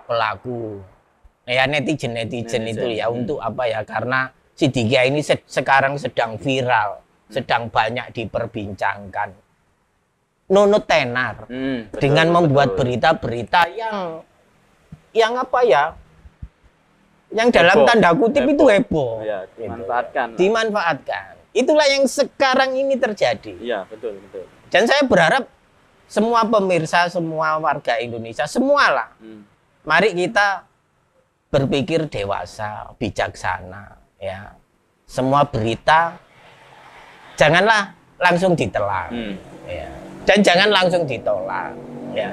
pelaku ya netizen itu ya untuk apa ya, karena Sidikiyah ini sekarang sedang viral, sedang banyak diperbincangkan, nunut tenar dengan membuat berita-berita yang apa ya, yang dalam tanda kutip itu heboh, ya, dimanfaatkan. Itulah yang sekarang ini terjadi. Iya, betul. Dan saya berharap semua pemirsa, semua warga Indonesia, semualah, mari kita berpikir dewasa, bijaksana, ya. Semua berita janganlah langsung ditelan, ya. Dan jangan langsung ditolak, ya.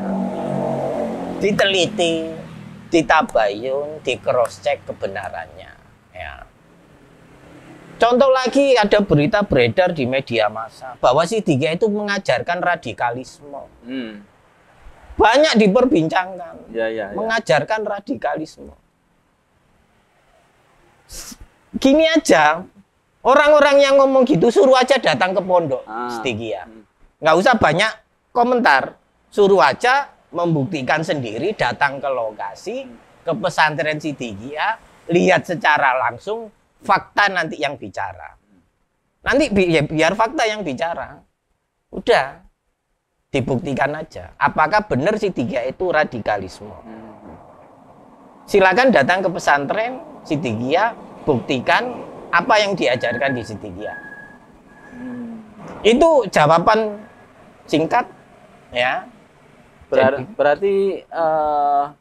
Diteliti, ditabayun, di cross check kebenarannya, ya. Contoh lagi, ada berita beredar di media massa bahwa Sidikiyah itu mengajarkan radikalisme. Banyak diperbincangkan. Mengajarkan radikalisme. Gini aja, orang-orang yang ngomong gitu suruh aja datang ke pondok Sidikiyah. Nggak usah banyak komentar. Suruh aja membuktikan sendiri, datang ke lokasi, ke pesantren Sidikiyah, lihat secara langsung. Fakta nanti yang bicara. Nanti biar fakta yang bicara. Udah. Dibuktikan aja. Apakah benar Sidikiyah itu radikalisme? Silakan datang ke pesantren Sidikiyah, buktikan apa yang diajarkan di Sidikiyah. Itu jawaban singkat, ya. Berarti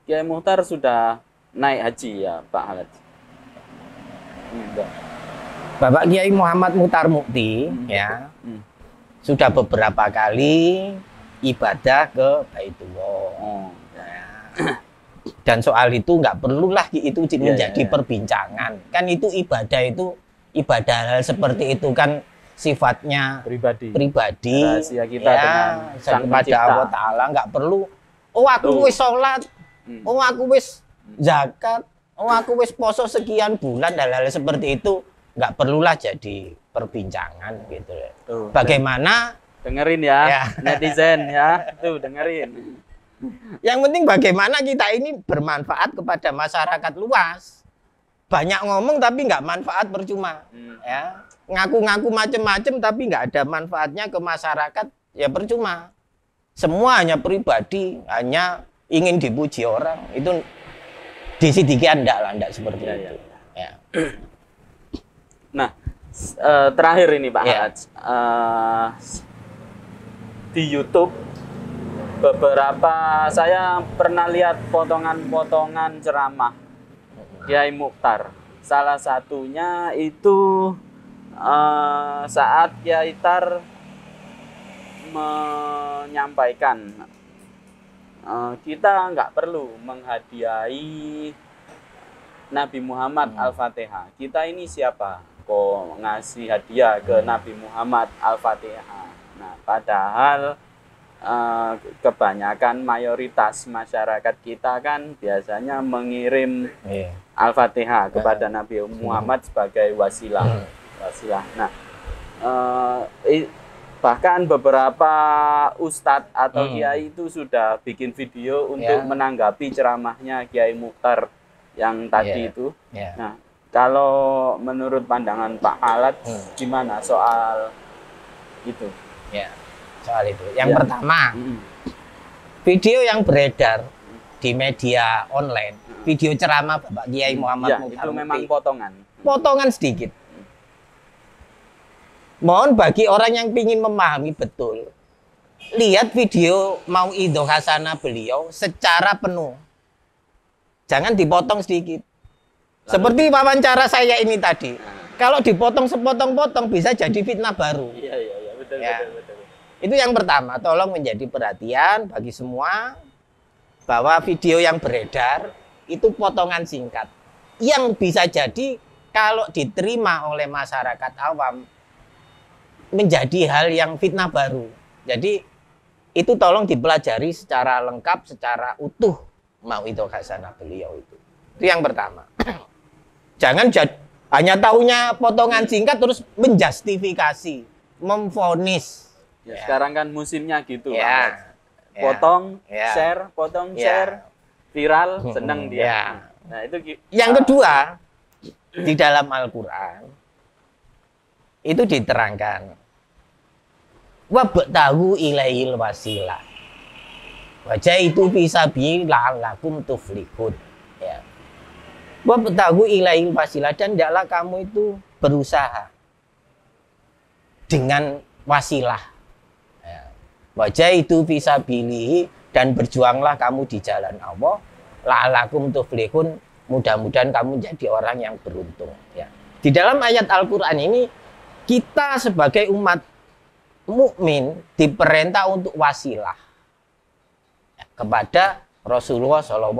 Kiai Muchtar sudah naik haji ya, Pak Halats? Bapak Kiai Muhammad Muchtar Mukti ya sudah beberapa kali ibadah ke Baitullah. Dan soal itu nggak perlulah itu menjadi perbincangan. Kan itu ibadah itu ibadah halal seperti itu kan sifatnya Pribadi. pribadi, Rahasia kita dengan Sang kepada Pencipta. Allah Ta'ala, nggak perlu oh aku Tuh. wis sholat, oh aku wis zakat, oh aku wis poso sekian bulan, hal-hal seperti itu nggak perlulah jadi perbincangan gitu ya. Tuh, Bagaimana dengerin ya, Ya. netizen ya, tuh dengerin. yang penting bagaimana kita ini bermanfaat kepada masyarakat luas. Banyak ngomong tapi nggak manfaat, percuma. Ya, ngaku-ngaku macem-macem tapi nggak ada manfaatnya ke masyarakat, ya percuma. Semua hanya pribadi, hanya ingin dipuji orang. Itu disidikian enggak seperti Ya, itu. Ya. Nah, terakhir ini Pak Ya. Haraj, di YouTube beberapa saya pernah lihat potongan-potongan ceramah Kiai Mukhtar. Salah satunya itu saat Kiai Tar menyampaikan kita nggak perlu menghadiahi Nabi Muhammad Al-Fatihah. Kita ini siapa? Kok ngasih hadiah ke Nabi Muhammad Al-Fatihah? Nah, padahal kebanyakan mayoritas masyarakat kita kan biasanya mengirim Iya. Al-Fatihah kepada Nabi Muhammad sebagai wasilah. Nah, bahkan beberapa ustadz atau kiai itu sudah bikin video untuk menanggapi ceramahnya Kiai Mukhtar yang tadi itu. Ya. Nah, kalau menurut pandangan Pak Alat, gimana soal itu? Ya, soal itu. Yang Ya. pertama, video yang beredar di media online, video ceramah Bapak Kiai Muhammad Ya, Mukhtar itu memang Mukti, potongan. potongan sedikit. Mohon bagi orang yang ingin memahami betul, lihat video Mauidhoh Hasanah beliau secara penuh. Jangan dipotong sedikit. Seperti wawancara saya ini tadi. Kalau dipotong sepotong-potong bisa jadi fitnah baru. Iya, betul, Ya. betul. Itu yang pertama, tolong menjadi perhatian bagi semua bahwa video yang beredar itu potongan singkat. Yang bisa jadi kalau diterima oleh masyarakat awam menjadi hal yang fitnah baru. Jadi itu tolong dipelajari secara lengkap, secara utuh Mauidhoh Hasanah beliau itu. Itu yang pertama. Jangan hanya taunya potongan singkat terus menjustifikasi, memvonis. Ya, sekarang kan musimnya gitu, Ya. Pak. Potong, Ya. share, potong, Ya. share, viral, seneng dia. Ya. Nah, itu Yang kedua, di dalam Al-Quran itu diterangkan wabtahu ilaihil wasilah wajah itu bisa la'allakum tuflihun, ya. Wabtahu ilaihil wasilah, dan hendaklah kamu itu berusaha dengan wasilah, ya. Wajah itu bisa bilihi, dan berjuanglah kamu di jalan Allah, la'allakum tuflihun, mudah-mudahan kamu jadi orang yang beruntung, ya. Di dalam ayat Al-Quran ini kita sebagai umat mukmin diperintah untuk wasilah, ya, kepada Rasulullah SAW.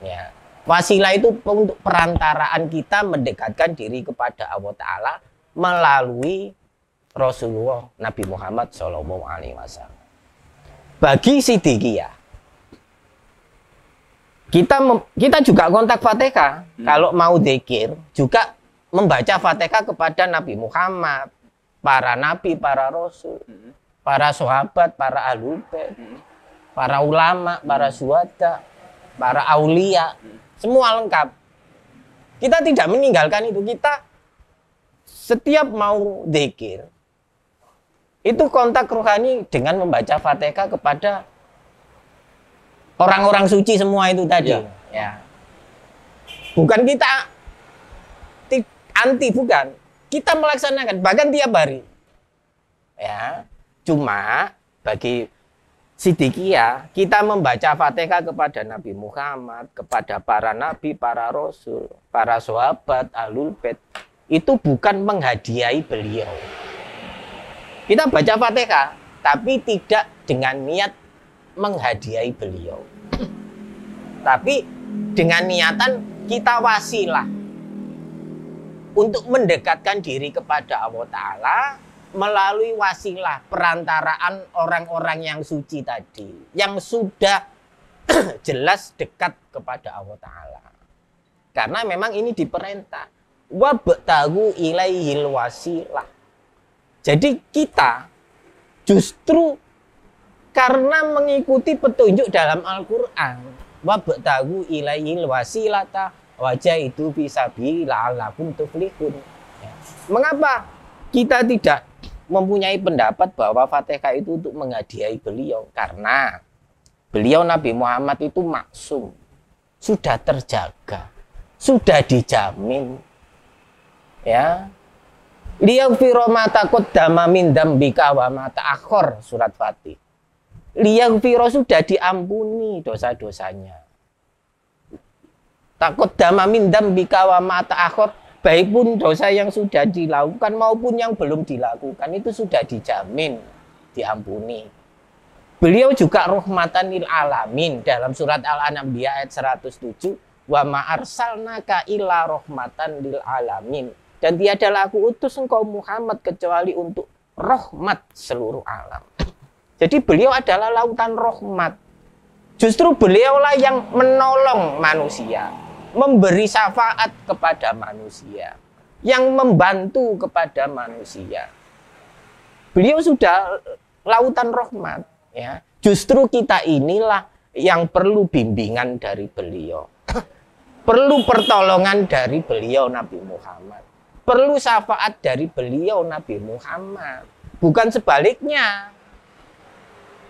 Ya. Wasilah itu untuk perantaraan kita mendekatkan diri kepada Allah Ta'ala melalui Rasulullah Nabi Muhammad SAW. Bagi Siddiqiyah, kita juga kontak Fatihah. Kalau mau dzikir juga membaca Fatihah kepada Nabi Muhammad, para nabi, para rasul, para sahabat, para ahlul bait, para ulama, para syuhada, para aulia, semua lengkap. Kita tidak meninggalkan itu. Kita setiap mau dzikir itu kontak rohani dengan membaca Fatihah kepada orang-orang suci semua itu tadi. Ya. Ya. Bukan kita anti, bukan. Kita melaksanakan bahkan tiap hari. Ya. Cuma bagi Siddiqiyah kita membaca Fatihah kepada Nabi Muhammad, kepada para nabi, para rasul, para sahabat, ahlul bait, itu bukan menghadiahi beliau. Kita baca Fatihah tapi tidak dengan niat menghadiahi beliau. Tapi dengan niatan kita wasilah. untuk mendekatkan diri kepada Allah Ta'ala melalui wasilah perantaraan orang-orang yang suci tadi, yang sudah jelas dekat kepada Allah Ta'ala. Karena memang ini diperintah. Wabtagu ilaihil wasilah. Jadi kita justru karena mengikuti petunjuk dalam Al-Quran, wabtagu ilaihil wasilata wajah itu bisa la'allakum tuflihun. Ya. Mengapa kita tidak mempunyai pendapat bahwa Fatihah itu untuk menghadiahi beliau? Karena beliau Nabi Muhammad itu maksum, sudah terjaga, sudah dijamin. Ya, liyaghfira ma taqaddama min dzambika wa ma ta'akhkhar, surat Fatih. Liyaghfira sudah diampuni dosa-dosanya. Taqaddama min dzambika wa ma ta'akhkhar, baik pun dosa yang sudah dilakukan maupun yang belum dilakukan itu sudah dijamin diampuni. Beliau juga rahmatan lil alamin dalam surat Al-Anbiya ayat 107, wa ma arsalnaka illa rahmatan lil alamin. Dan tiadalah aku utus engkau Muhammad kecuali untuk rahmat seluruh alam. Jadi beliau adalah lautan rahmat. Justru beliaulah yang menolong manusia, memberi syafaat kepada manusia, yang membantu kepada manusia. Beliau sudah lautan rahmat. Ya. Justru kita inilah yang perlu bimbingan dari beliau. Perlu pertolongan dari beliau Nabi Muhammad. Perlu syafaat dari beliau Nabi Muhammad. Bukan sebaliknya.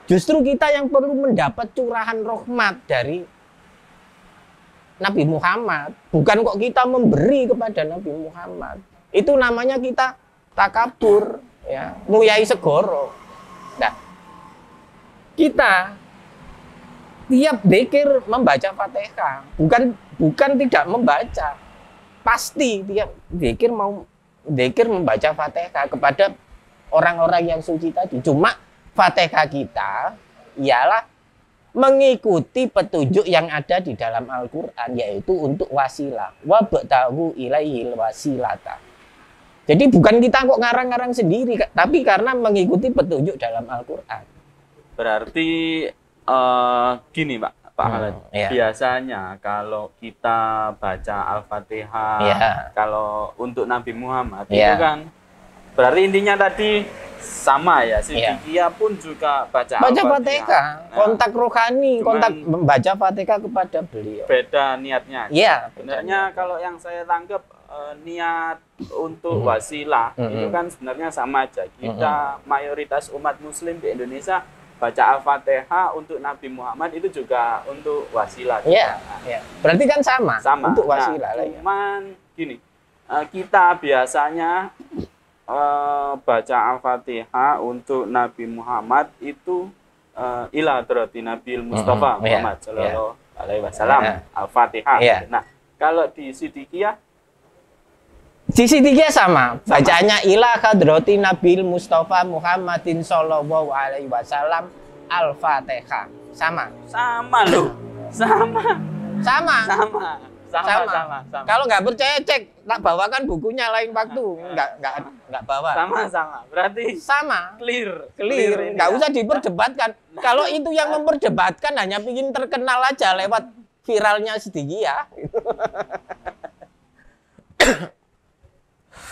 Justru kita yang perlu mendapat curahan rahmat dari Nabi Muhammad. Bukan kok kita memberi kepada Nabi Muhammad. Itu namanya kita takabur, ya, nguyai segoro. Nah, kita tiap dzikir membaca Fatihah, bukan tidak membaca. Pasti tiap dzikir membaca Fatihah kepada orang-orang yang suci tadi. Cuma Fatihah kita ialah mengikuti petunjuk yang ada di dalam Al-Quran, yaitu untuk wasilah. Wabtagu ilaihil wasilata. Jadi bukan kita kok ngarang-ngarang sendiri, tapi karena mengikuti petunjuk dalam Al-Quran. Berarti gini Pak Khalid, iya. Biasanya kalau kita baca Al-Fatihah, Iya. kalau untuk Nabi Muhammad Iya. itu kan berarti intinya tadi sama ya, Siddiqiyah pun juga baca Fatihah, kontak rohani, kontak membaca Fatihah kepada beliau. Beda niatnya. Iya. Sebenarnya kalau yang saya tangkap niat untuk wasilah itu kan sebenarnya sama aja. Kita mayoritas umat Muslim di Indonesia baca Al-Fatihah untuk Nabi Muhammad itu juga untuk wasilah. Iya. Berarti kan sama. Untuk wasilah. Nah, cuman gini, kita biasanya baca Al-Fatihah untuk Nabi Muhammad itu ila hadrati Nabil Mustafa Muhammad sallallahu alaihi wasallam, Al-Fatihah. Nah, kalau di Siddiqiyah sama, bacaannya ila hadrati Nabil Mustafa Muhammadin sallallahu alaihi wasallam, Al-Fatihah. Sama loh. Sama. Kalau nggak percaya cek, tak bawakan bukunya lain waktu. Nggak bawa. Sama. Berarti sama. Clear. Nggak usah diperdebatkan. Kalau itu yang memperdebatkan hanya ingin terkenal aja lewat viralnya Siddiqiyah.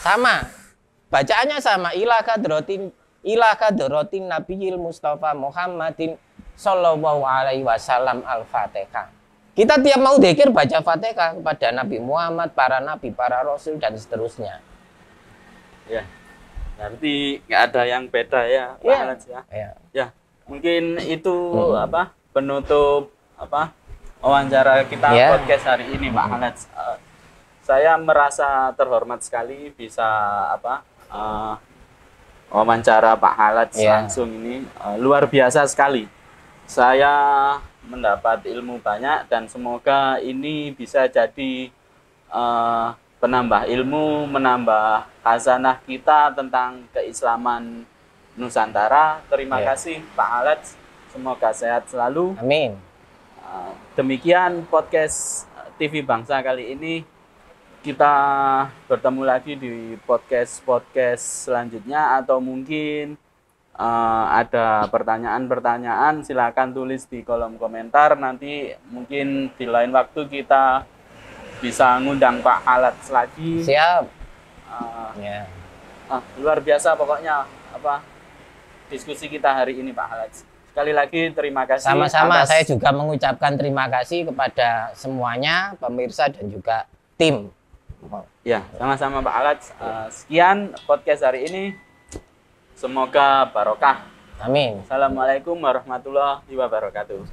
Sama. Bacaannya sama. Ila kadratin Nabiyil Mustafa Muhammadin sallallahu alaihi wasallam, Al-Fatihah. Kita tiap mau dzikir baca Fatihah kepada Nabi Muhammad, para nabi, para rasul, dan seterusnya. Ya, berarti nggak ada yang beda ya, Pak Halad ya. Ya, mungkin itu penutup wawancara kita podcast hari ini, Pak Halad. Saya merasa terhormat sekali bisa wawancara Pak Halad langsung ini, luar biasa sekali. Saya mendapat ilmu banyak dan semoga ini bisa jadi penambah ilmu, menambah khazanah kita tentang keislaman Nusantara. Terima kasih Pak Halad, semoga sehat selalu. Amin. Demikian podcast TV Bangsa kali ini. kita bertemu lagi di podcast selanjutnya, atau mungkin ada pertanyaan-pertanyaan silakan tulis di kolom komentar. Nanti mungkin di lain waktu kita bisa ngundang Pak Alats lagi. Siap. Ya. Luar biasa pokoknya diskusi kita hari ini Pak Alats. Sekali lagi terima kasih. Sama-sama, saya juga mengucapkan terima kasih kepada semuanya, pemirsa dan juga tim. Ya, sama-sama Pak Alats. Sekian podcast hari ini. Semoga barokah. Amin. Assalamualaikum warahmatullahi wabarakatuh.